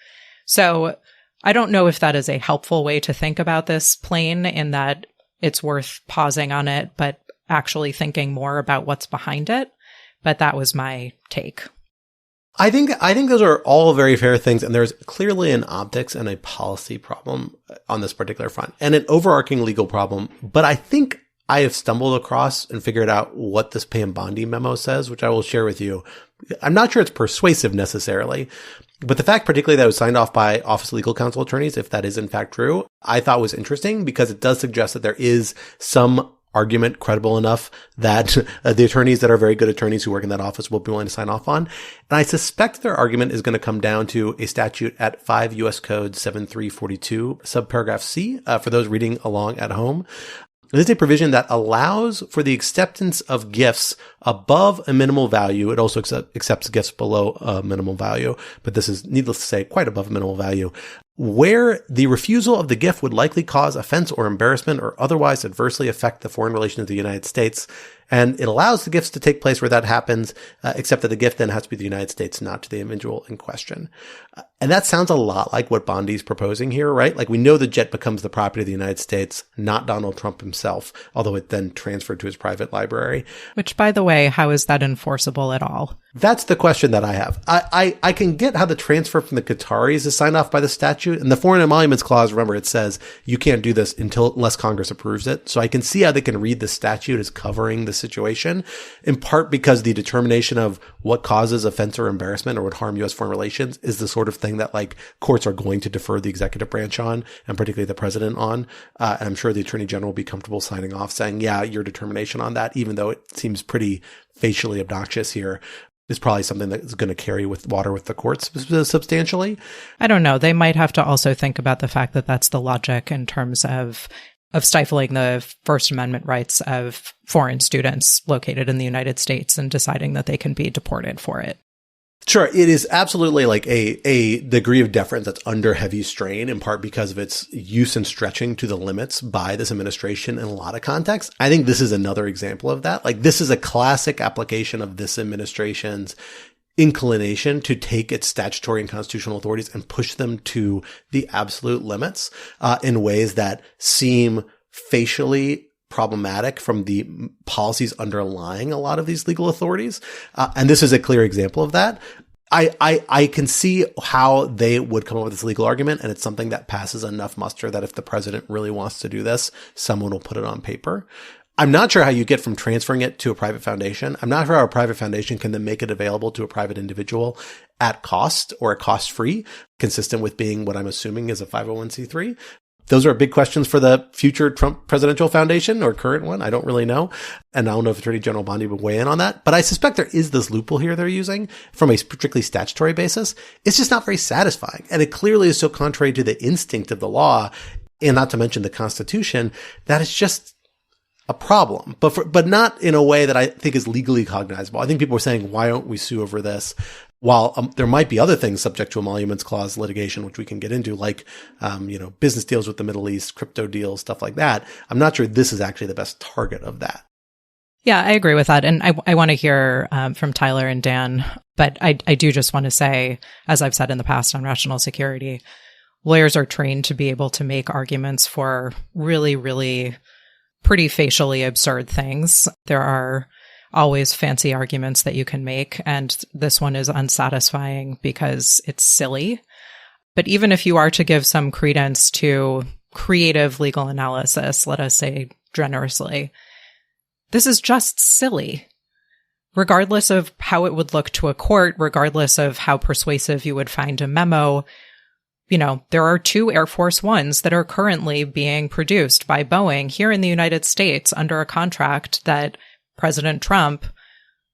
So I don't know if that is a helpful way to think about this plane, in that it's worth pausing on it, but actually thinking more about what's behind it. But that was my take. I think those are all very fair things, and there's clearly an optics and a policy problem on this particular front, and an overarching legal problem. But I think I have stumbled across and figured out what this Pam Bondi memo says, which I will share with you. I'm not sure it's persuasive necessarily, but the fact particularly that it was signed off by Office of Legal Counsel attorneys, if that is in fact true, I thought was interesting because it does suggest that there is some argument credible enough that the attorneys that are very good attorneys who work in that office will be willing to sign off on. And I suspect their argument is going to come down to a statute at 5 U.S. Code 7342, subparagraph C, for those reading along at home. It is a provision that allows for the acceptance of gifts above a minimal value. It also accepts gifts below a minimal value, but this is, needless to say, quite above a minimal value, where the refusal of the gift would likely cause offense or embarrassment or otherwise adversely affect the foreign relations of the United States. And it allows the gifts to take place where that happens, except that the gift then has to be the United States, not to the individual in question. And that sounds a lot like what Bondi's proposing here, right? Like, we know the jet becomes the property of the United States, not Donald Trump himself, although it then transferred to his private library. Which, by the way, how is that enforceable at all? That's the question that I have. I can get how the transfer from the Qataris is signed off by the statute. And the Foreign Emoluments Clause, remember, it says you can't do this unless Congress approves it. So I can see how they can read the statute as covering the situation, in part because the determination of what causes offense or embarrassment or would harm U.S. foreign relations is the sort of thing that, like, courts are going to defer the executive branch on, and particularly the president on. And I'm sure the attorney general will be comfortable signing off saying, yeah, your determination on that, even though it seems pretty facially obnoxious here, is probably something that's going to carry with water with the courts substantially. I don't know. They might have to also think about the fact that that's the logic in terms of stifling the First Amendment rights of foreign students located in the United States and deciding that they can be deported for it. Sure. It is absolutely like a degree of deference that's under heavy strain, in part because of its use and stretching to the limits by this administration in a lot of contexts. I think this is another example of that. Like, this is a classic application of this administration's inclination to take its statutory and constitutional authorities and push them to the absolute limits in ways that seem facially problematic from the policies underlying a lot of these legal authorities. And this is a clear example of that. I can see how they would come up with this legal argument, and it's something that passes enough muster that if the president really wants to do this, someone will put it on paper. I'm not sure how you get from transferring it to a private foundation. I'm not sure how a private foundation can then make it available to a private individual at cost or at cost free, consistent with being what I'm assuming is a 501c3. Those are big questions for the future Trump Presidential Foundation or current one. I don't really know. And I don't know if Attorney General Bondi would weigh in on that. But I suspect there is this loophole here they're using from a particularly statutory basis. It's just not very satisfying. And it clearly is so contrary to the instinct of the law, and not to mention the Constitution, that it's just a problem. But not in a way that I think is legally cognizable. I think people are saying, why don't we sue over this? While there might be other things subject to emoluments clause litigation, which we can get into, like, business deals with the Middle East, crypto deals, stuff like that. I'm not sure this is actually the best target of that. Yeah, I agree with that. And I want to hear from Tyler and Dan, but I do just want to say, as I've said in the past on national security, lawyers are trained to be able to make arguments for really, really pretty facially absurd things. There are always fancy arguments that you can make, and this one is unsatisfying because it's silly. But even if you are to give some credence to creative legal analysis, let us say generously, this is just silly. Regardless of how it would look to a court, regardless of how persuasive you would find a memo, there are 2 Air Force Ones that are currently being produced by Boeing here in the United States under a contract that President Trump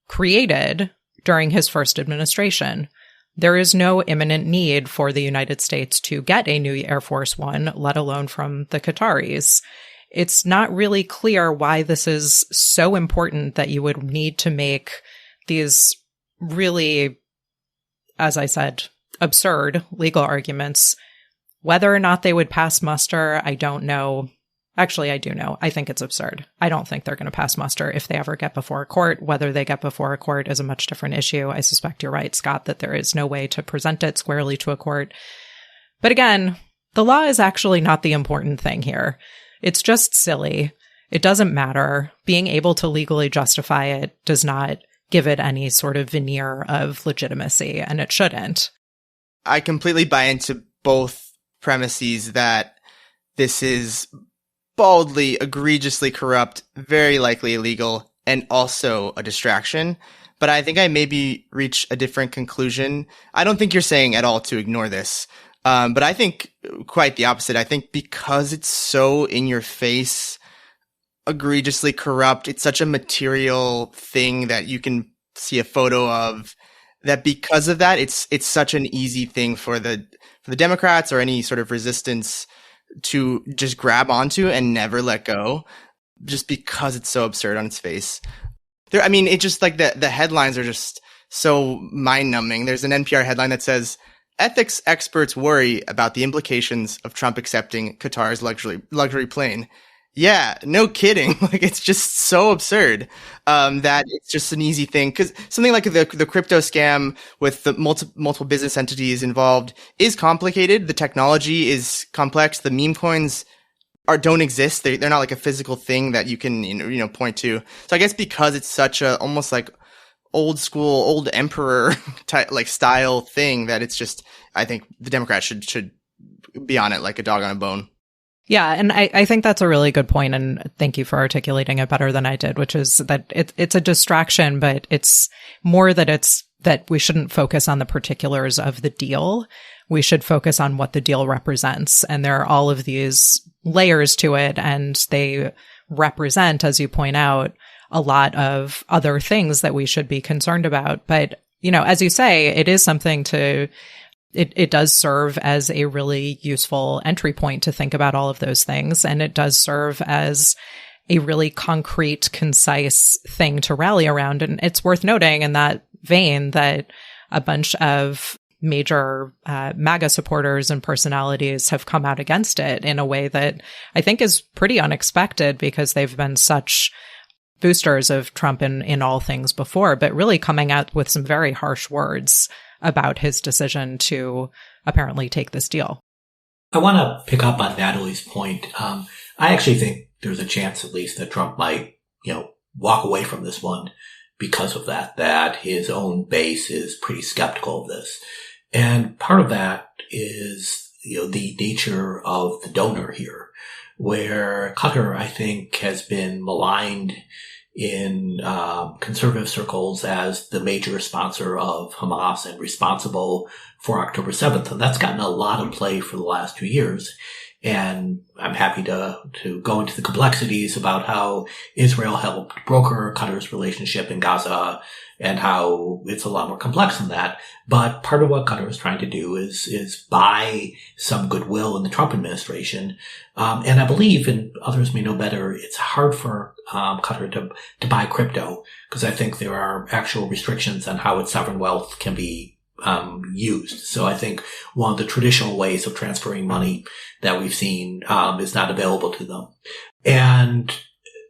created during his first administration. There is no imminent need for the United States to get a new Air Force One, let alone from the Qataris. It's not really clear why this is so important that you would need to make these really, as I said, absurd legal arguments. Whether or not they would pass muster, I don't know. Actually, I do know. I think it's absurd. I don't think they're going to pass muster if they ever get before a court. Whether they get before a court is a much different issue. I suspect you're right, Scott, that there is no way to present it squarely to a court. But again, the law is actually not the important thing here. It's just silly. It doesn't matter. Being able to legally justify it does not give it any sort of veneer of legitimacy, and it shouldn't. I completely buy into both premises that this is baldly, egregiously corrupt, very likely illegal, and also a distraction. But I think I maybe reach a different conclusion. I don't think you're saying at all to ignore this. But I think quite the opposite. I think because it's so in your face, egregiously corrupt, it's such a material thing that you can see a photo of, that because of that, it's such an easy thing for the Democrats or any sort of resistance to just grab onto and never let go, just because it's so absurd on its face. It just like the headlines are just so mind numbing. There's an NPR headline that says, ethics experts worry about the implications of Trump accepting Qatar's luxury plane. Yeah, no kidding. Like, it's just so absurd that it's just an easy thing. Because something like the crypto scam with the multiple business entities involved is complicated. The technology is complex. The meme coins don't exist. They're not like a physical thing that you can point to. So I guess because it's such a almost like old school, old emperor type, like style thing, that it's just, I think the Democrats should be on it like a dog on a bone. Yeah, and I think that's a really good point, and thank you for articulating it better than I did, which is that it's a distraction, but it's more that we shouldn't focus on the particulars of the deal. We should focus on what the deal represents, and there are all of these layers to it, and they represent, as you point out, a lot of other things that we should be concerned about. But, as you say, it is something to... It does serve as a really useful entry point to think about all of those things. And it does serve as a really concrete, concise thing to rally around. And it's worth noting in that vein that a bunch of major MAGA supporters and personalities have come out against it in a way that I think is pretty unexpected, because they've been such boosters of Trump in all things before, but really coming out with some very harsh words about his decision to apparently take this deal. I want to pick up on Natalie's point. I actually think there's a chance, at least, that Trump might, walk away from this one because of that his own base is pretty skeptical of this. And part of that is, the nature of the donor here, where Qatar, I think, has been maligned in conservative circles as the major sponsor of Hamas and responsible for October 7th. And that's gotten a lot of play for the last 2 years. And I'm happy to go into the complexities about how Israel helped broker Qatar's relationship in Gaza and how it's a lot more complex than that. But part of what Qatar is trying to do is buy some goodwill in the Trump administration. And I believe, and others may know better, it's hard for Qatar to buy crypto because I think there are actual restrictions on how its sovereign wealth can be used. So I think one of the traditional ways of transferring money that we've seen is not available to them. And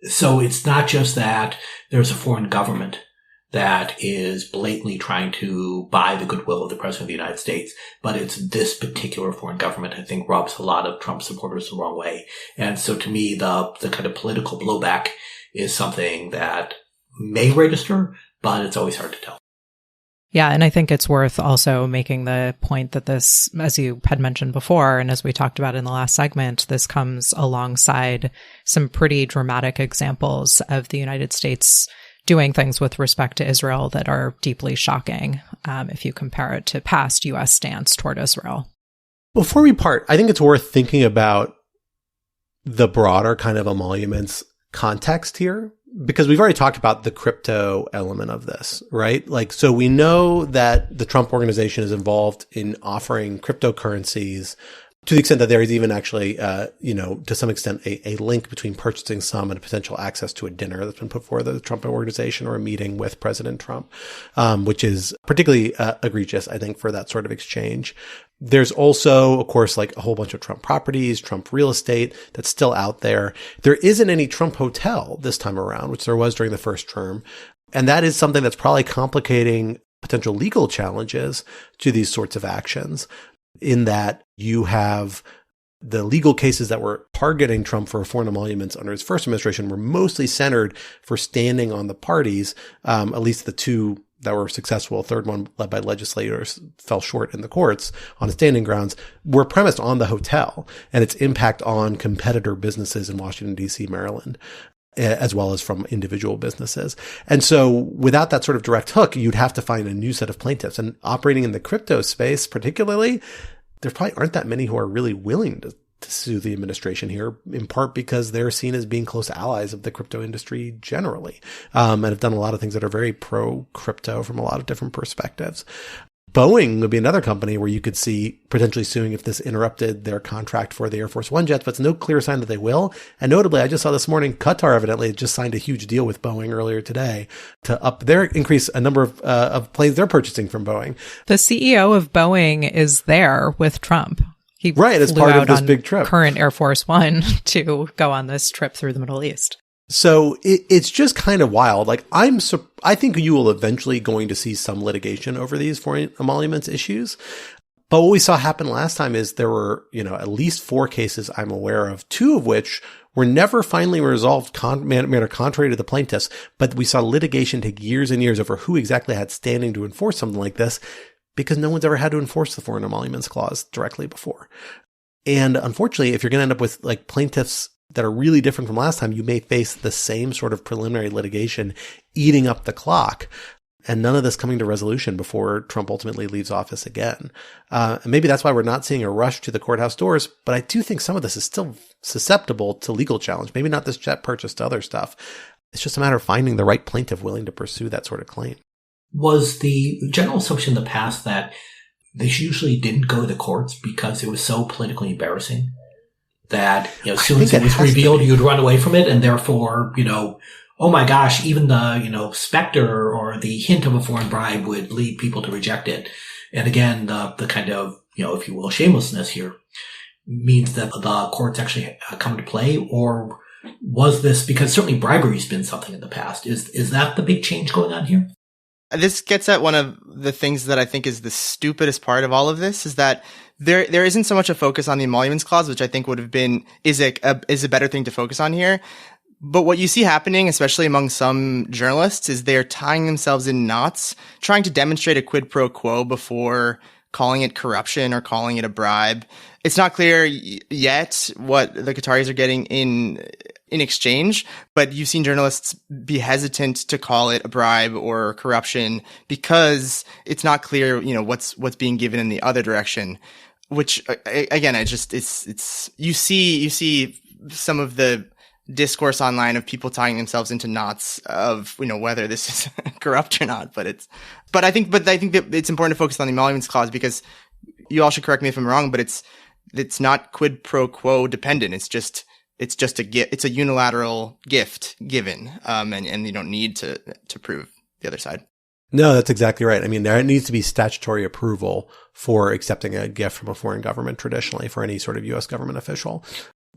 so it's not just that there's a foreign government that is blatantly trying to buy the goodwill of the President of the United States, but it's this particular foreign government I think rubs a lot of Trump supporters the wrong way. And so to me, the kind of political blowback is something that may register, but it's always hard to tell. Yeah, and I think it's worth also making the point that this, as you had mentioned before, and as we talked about in the last segment, this comes alongside some pretty dramatic examples of the United States doing things with respect to Israel that are deeply shocking if you compare it to past U.S. stance toward Israel. Before we part, I think it's worth thinking about the broader kind of emoluments context here, because we've already talked about the crypto element of this, right? Like, so we know that the Trump organization is involved in offering cryptocurrencies to the extent that there is even actually, to some extent, a link between purchasing some and potential access to a dinner that's been put forward by the Trump organization or a meeting with President Trump, which is particularly egregious, I think, for that sort of exchange. There's also, of course, like a whole bunch of Trump properties, Trump real estate that's still out there. There isn't any Trump hotel this time around, which there was during the first term. And that is something that's probably complicating potential legal challenges to these sorts of actions, in that you have the legal cases that were targeting Trump for foreign emoluments under his first administration were mostly centered for standing on the parties, at least the two that were successful. A third one led by legislators fell short in the courts on standing grounds, were premised on the hotel and its impact on competitor businesses in Washington, D.C., Maryland, as well as from individual businesses. And so without that sort of direct hook, you'd have to find a new set of plaintiffs. And operating in the crypto space particularly, there probably aren't that many who are really willing to sue the administration here, in part because they're seen as being close allies of the crypto industry generally, and have done a lot of things that are very pro-crypto from a lot of different perspectives. Boeing would be another company where you could see potentially suing if this interrupted their contract for the Air Force One jets, but it's no clear sign that they will. And notably, I just saw this morning, Qatar evidently just signed a huge deal with Boeing earlier today to increase a number of planes they're purchasing from Boeing. The CEO of Boeing is there with Trump. He as flew part out of this on big trip. Current Air Force One to go on this trip through the Middle East. So it's just kind of wild. Like I think you will eventually going to see some litigation over these foreign emoluments issues. But what we saw happen last time is there were, at least 4 cases I'm aware of, 2 of which were never finally resolved manner contrary to the plaintiffs. But we saw litigation take years and years over who exactly had standing to enforce something like this, because no one's ever had to enforce the foreign emoluments clause directly before. And unfortunately, if you're going to end up with like plaintiffs that are really different from last time, you may face the same sort of preliminary litigation eating up the clock, and none of this coming to resolution before Trump ultimately leaves office again. And maybe that's why we're not seeing a rush to the courthouse doors, but I do think some of this is still susceptible to legal challenge. Maybe not this jet purchase to other stuff. It's just a matter of finding the right plaintiff willing to pursue that sort of claim. Was the general assumption in the past that they usually didn't go to the courts because it was so politically embarrassing that, as soon as it was revealed, you'd run away from it, and therefore, oh my gosh, even the, specter or the hint of a foreign bribe would lead people to reject it. And again, the kind of, if you will, shamelessness here means that the courts actually come to play? Or was this, because certainly bribery's been something in the past, is that the big change going on here? This gets at one of the things that I think is the stupidest part of all of this, is that there isn't so much a focus on the emoluments clause, which I think would have been, is a better thing to focus on here. But what you see happening, especially among some journalists, is they're tying themselves in knots, trying to demonstrate a quid pro quo before calling it corruption or calling it a bribe. It's not clear yet what the Qataris are getting in exchange, but you've seen journalists be hesitant to call it a bribe or corruption because it's not clear, what's being given in the other direction. which again, it's you see some of the discourse online of people tying themselves into knots of, whether this is corrupt or not, but I think that it's important to focus on the emoluments clause, because you all should correct me if I'm wrong, but it's not quid pro quo dependent. It's just it's a unilateral gift given, and you don't need to prove the other side. No, that's exactly right. I mean, there needs to be statutory approval for accepting a gift from a foreign government traditionally for any sort of U.S. government official.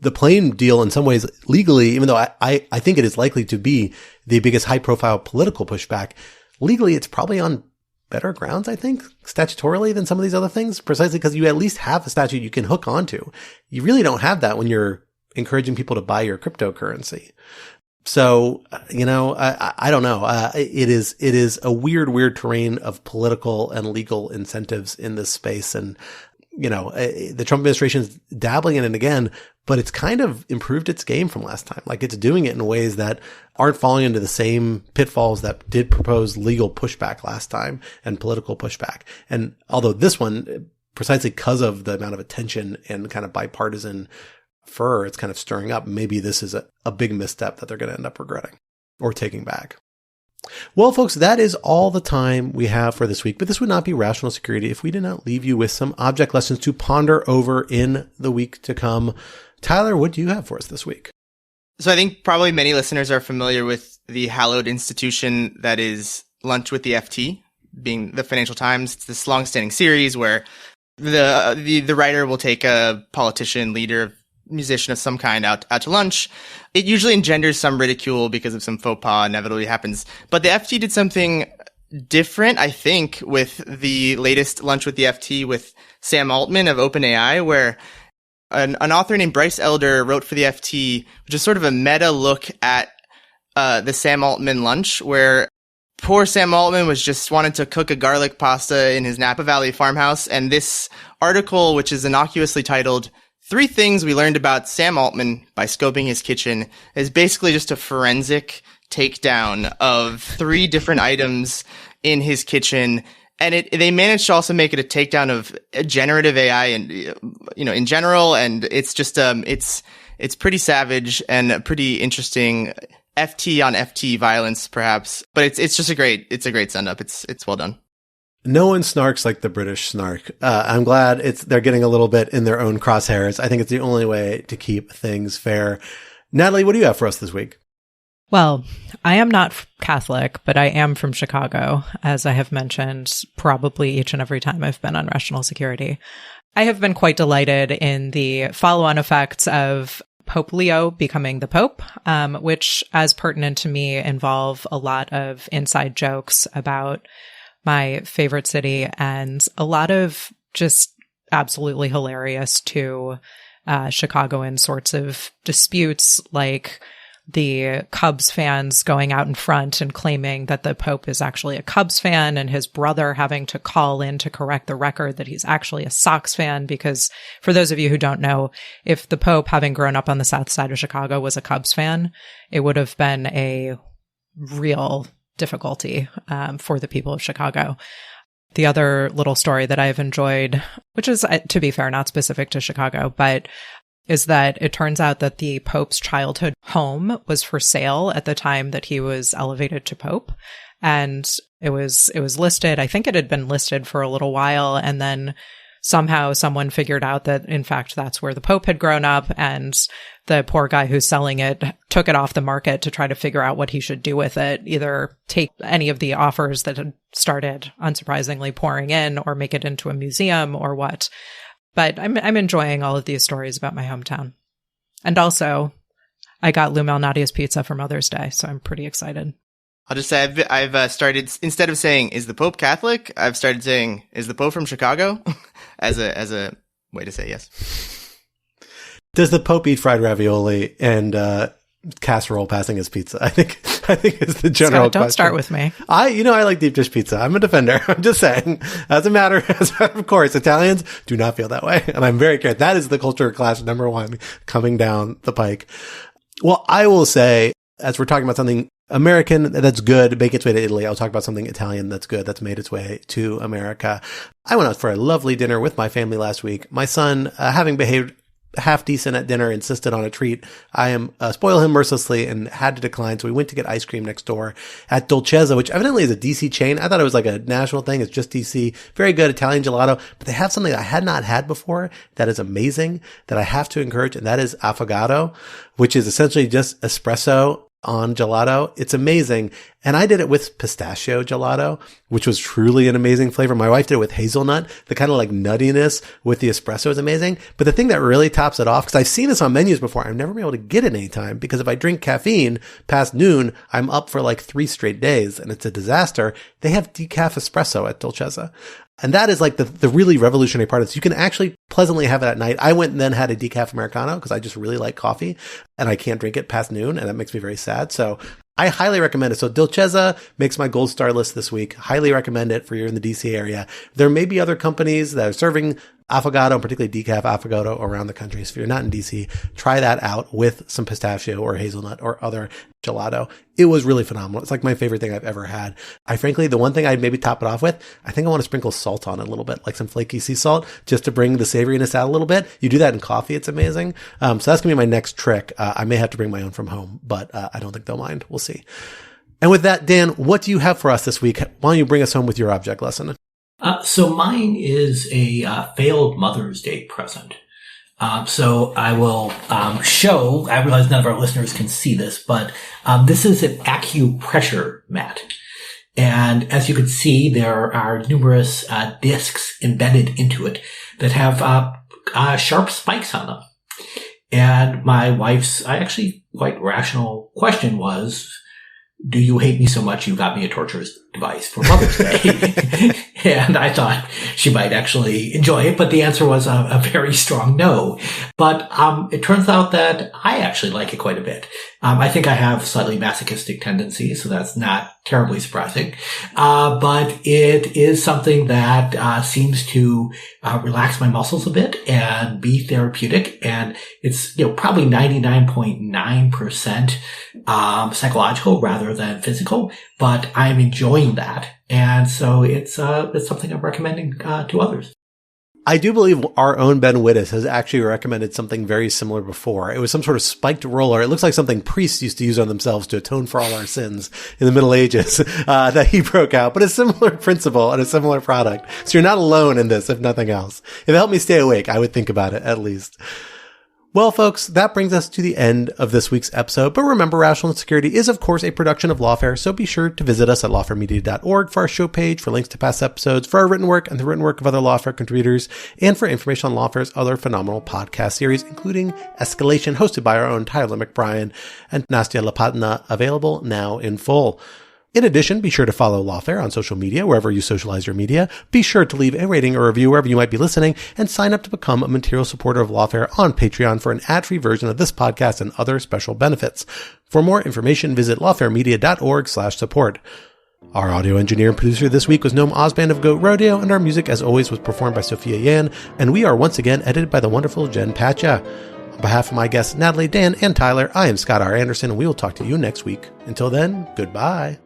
The plane deal, in some ways, legally, even though I think it is likely to be the biggest high-profile political pushback, legally it's probably on better grounds, I think, statutorily than some of these other things, precisely because you at least have a statute you can hook onto. You really don't have that when you're encouraging people to buy your cryptocurrency. So, I don't know. It is a weird terrain of political and legal incentives in this space. And, the Trump administration is dabbling in it again, but it's kind of improved its game from last time. Like, it's doing it in ways that aren't falling into the same pitfalls that did propose legal pushback last time and political pushback. And although this one, precisely because of the amount of attention and kind of bipartisan fur it's kind of stirring up, maybe this is a big misstep that they're going to end up regretting or taking back. Well, folks, that is all the time we have for this week, but this would not be Rational Security if we did not leave you with some object lessons to ponder over in the week to come. Tyler, what do you have for us this week? So I think probably many listeners are familiar with the hallowed institution that is Lunch with the FT, being the Financial Times. It's this long-standing series where the writer will take a politician, leader, musician of some kind out to lunch. It usually engenders some ridicule because of some faux pas inevitably happens. But the FT did something different, I think, with the latest Lunch with the FT with Sam Altman of OpenAI, where an author named Bryce Elder wrote for the FT, which is sort of a meta look at the Sam Altman lunch, where poor Sam Altman was just wanted to cook a garlic pasta in his Napa Valley farmhouse. And this article, which is innocuously titled 3 Things We Learned About Sam Altman by Scoping His Kitchen, is basically just a forensic takedown of 3 different items in his kitchen. And they managed to also make it a takedown of generative AI and, in general. And it's just, it's pretty savage and a pretty interesting FT on FT violence, perhaps. But it's just a great send up. It's well done. No one snarks like the British snark. I'm glad they're getting a little bit in their own crosshairs. I think it's the only way to keep things fair. Natalie, what do you have for us this week? Well, I am not Catholic, but I am from Chicago, as I have mentioned probably each and every time I've been on Rational Security. I have been quite delighted in the follow-on effects of Pope Leo becoming the Pope, which, as pertinent to me, involve a lot of inside jokes about my favorite city and a lot of just absolutely hilarious to Chicagoan sorts of disputes, like the Cubs fans going out in front and claiming that the Pope is actually a Cubs fan, and his brother having to call in to correct the record that he's actually a Sox fan. Because for those of you who don't know, if the Pope, having grown up on the south side of Chicago, was a Cubs fan, it would have been a real difficulty for the people of Chicago. The other little story that I've enjoyed, which is, to be fair, not specific to Chicago, but is that it turns out that the Pope's childhood home was for sale at the time that he was elevated to Pope. And it was listed. I think it had been listed for a little while. And then somehow someone figured out that, in fact, that's where the Pope had grown up. And the poor guy who's selling it took it off the market to try to figure out what he should do with it, either take any of the offers that had started, unsurprisingly, pouring in, or make it into a museum or what. But I'm enjoying all of these stories about my hometown. And also, I got Lou Malnati's pizza for Mother's Day, so I'm pretty excited. I'll just say I've started, instead of saying, is the Pope Catholic? I've started saying, is the Pope from Chicago? as a way to say yes. Does the Pope eat fried ravioli and casserole passing his pizza? I think is the general Scott, don't question. start with me. I like deep dish pizza. I'm a defender. I'm just saying, as a matter of course, Italians do not feel that way. And I'm very curious. That is the culture clash number 1 coming down the pike. Well, I will say, as we're talking about something American that's good make its way to Italy. I'll talk about something Italian that's good that's made its way to America. I went out for a lovely dinner with my family last week. My son, having behaved half decent at dinner, insisted on a treat. I am spoil him mercilessly and had to decline. So we went to get ice cream next door at Dolcezza, which evidently is a DC chain. I thought it was like a national thing. It's just DC. Very good Italian gelato, but they have something I had not had before that is amazing that I have to encourage. And that is affogato, which is essentially just espresso on gelato. It's amazing. And I did it with pistachio gelato, which was truly an amazing flavor. My wife did it with hazelnut. The kind of like nuttiness with the espresso is amazing. But the thing that really tops it off, because I've seen this on menus before, I've never been able to get it anytime because if I drink caffeine past noon, I'm up for like 3 straight days and it's a disaster. They have decaf espresso at Dolcezza. And that is like the really revolutionary part of this. You can actually pleasantly have it at night. I went and then had a decaf Americano because I just really like coffee and I can't drink it past noon and that makes me very sad. So I highly recommend it. So Dolcezza makes my gold star list this week. Highly recommend it for you're in the DC area. There may be other companies that are serving affogato, and particularly decaf affogato around the country. So if you're not in DC, try that out with some pistachio or hazelnut or other gelato. It was really phenomenal. It's like my favorite thing I've ever had. The one thing I'd maybe top it off with, I think I want to sprinkle salt on it a little bit, like some flaky sea salt, just to bring the savoriness out a little bit. You do that in coffee. It's amazing. So that's going to be my next trick. I may have to bring my own from home, but I don't think they'll mind. We'll see. And with that, Dan, what do you have for us this week? Why don't you bring us home with your object lesson? So mine is a failed Mother's Day present. So I will show, I realize none of our listeners can see this, but this is an acupressure mat. And as you can see, there are numerous discs embedded into it that have sharp spikes on them. And my wife's actually quite rational question was, do you hate me so much you got me a torture device for Mother's Day? And I thought she might actually enjoy it, but the answer was a very strong no. But it turns out that I actually like it quite a bit. I think I have slightly masochistic tendencies, so that's not terribly surprising. But it is something that seems to relax my muscles a bit and be therapeutic. And it's probably 99.9% psychological rather than physical, but I'm enjoying that. And so it's something I'm recommending to others. I do believe our own Ben Wittes has actually recommended something very similar before. It was some sort of spiked roller. It looks like something priests used to use on themselves to atone for all our sins in the Middle Ages that he broke out. But a similar principle and a similar product. So you're not alone in this, if nothing else. If it helped me stay awake, I would think about it at least. Well, folks, that brings us to the end of this week's episode. But remember, Rational Security is, of course, a production of Lawfare, so be sure to visit us at lawfaremedia.org for our show page, for links to past episodes, for our written work and the written work of other Lawfare contributors, and for information on Lawfare's other phenomenal podcast series, including Escalation, hosted by our own Tyler McBrien, and Nastya Lapatna, available now in full. In addition, be sure to follow Lawfare on social media, wherever you socialize your media. Be sure to leave a rating or review wherever you might be listening, and sign up to become a material supporter of Lawfare on Patreon for an ad-free version of this podcast and other special benefits. For more information, visit lawfaremedia.org/support. Our audio engineer and producer this week was Noam Osband of Goat Rodeo, and our music, as always, was performed by Sophia Yan, and we are once again edited by the wonderful Jen Patcha. On behalf of my guests Natalie, Dan, and Tyler, I am Scott R. Anderson, and we will talk to you next week. Until then, goodbye.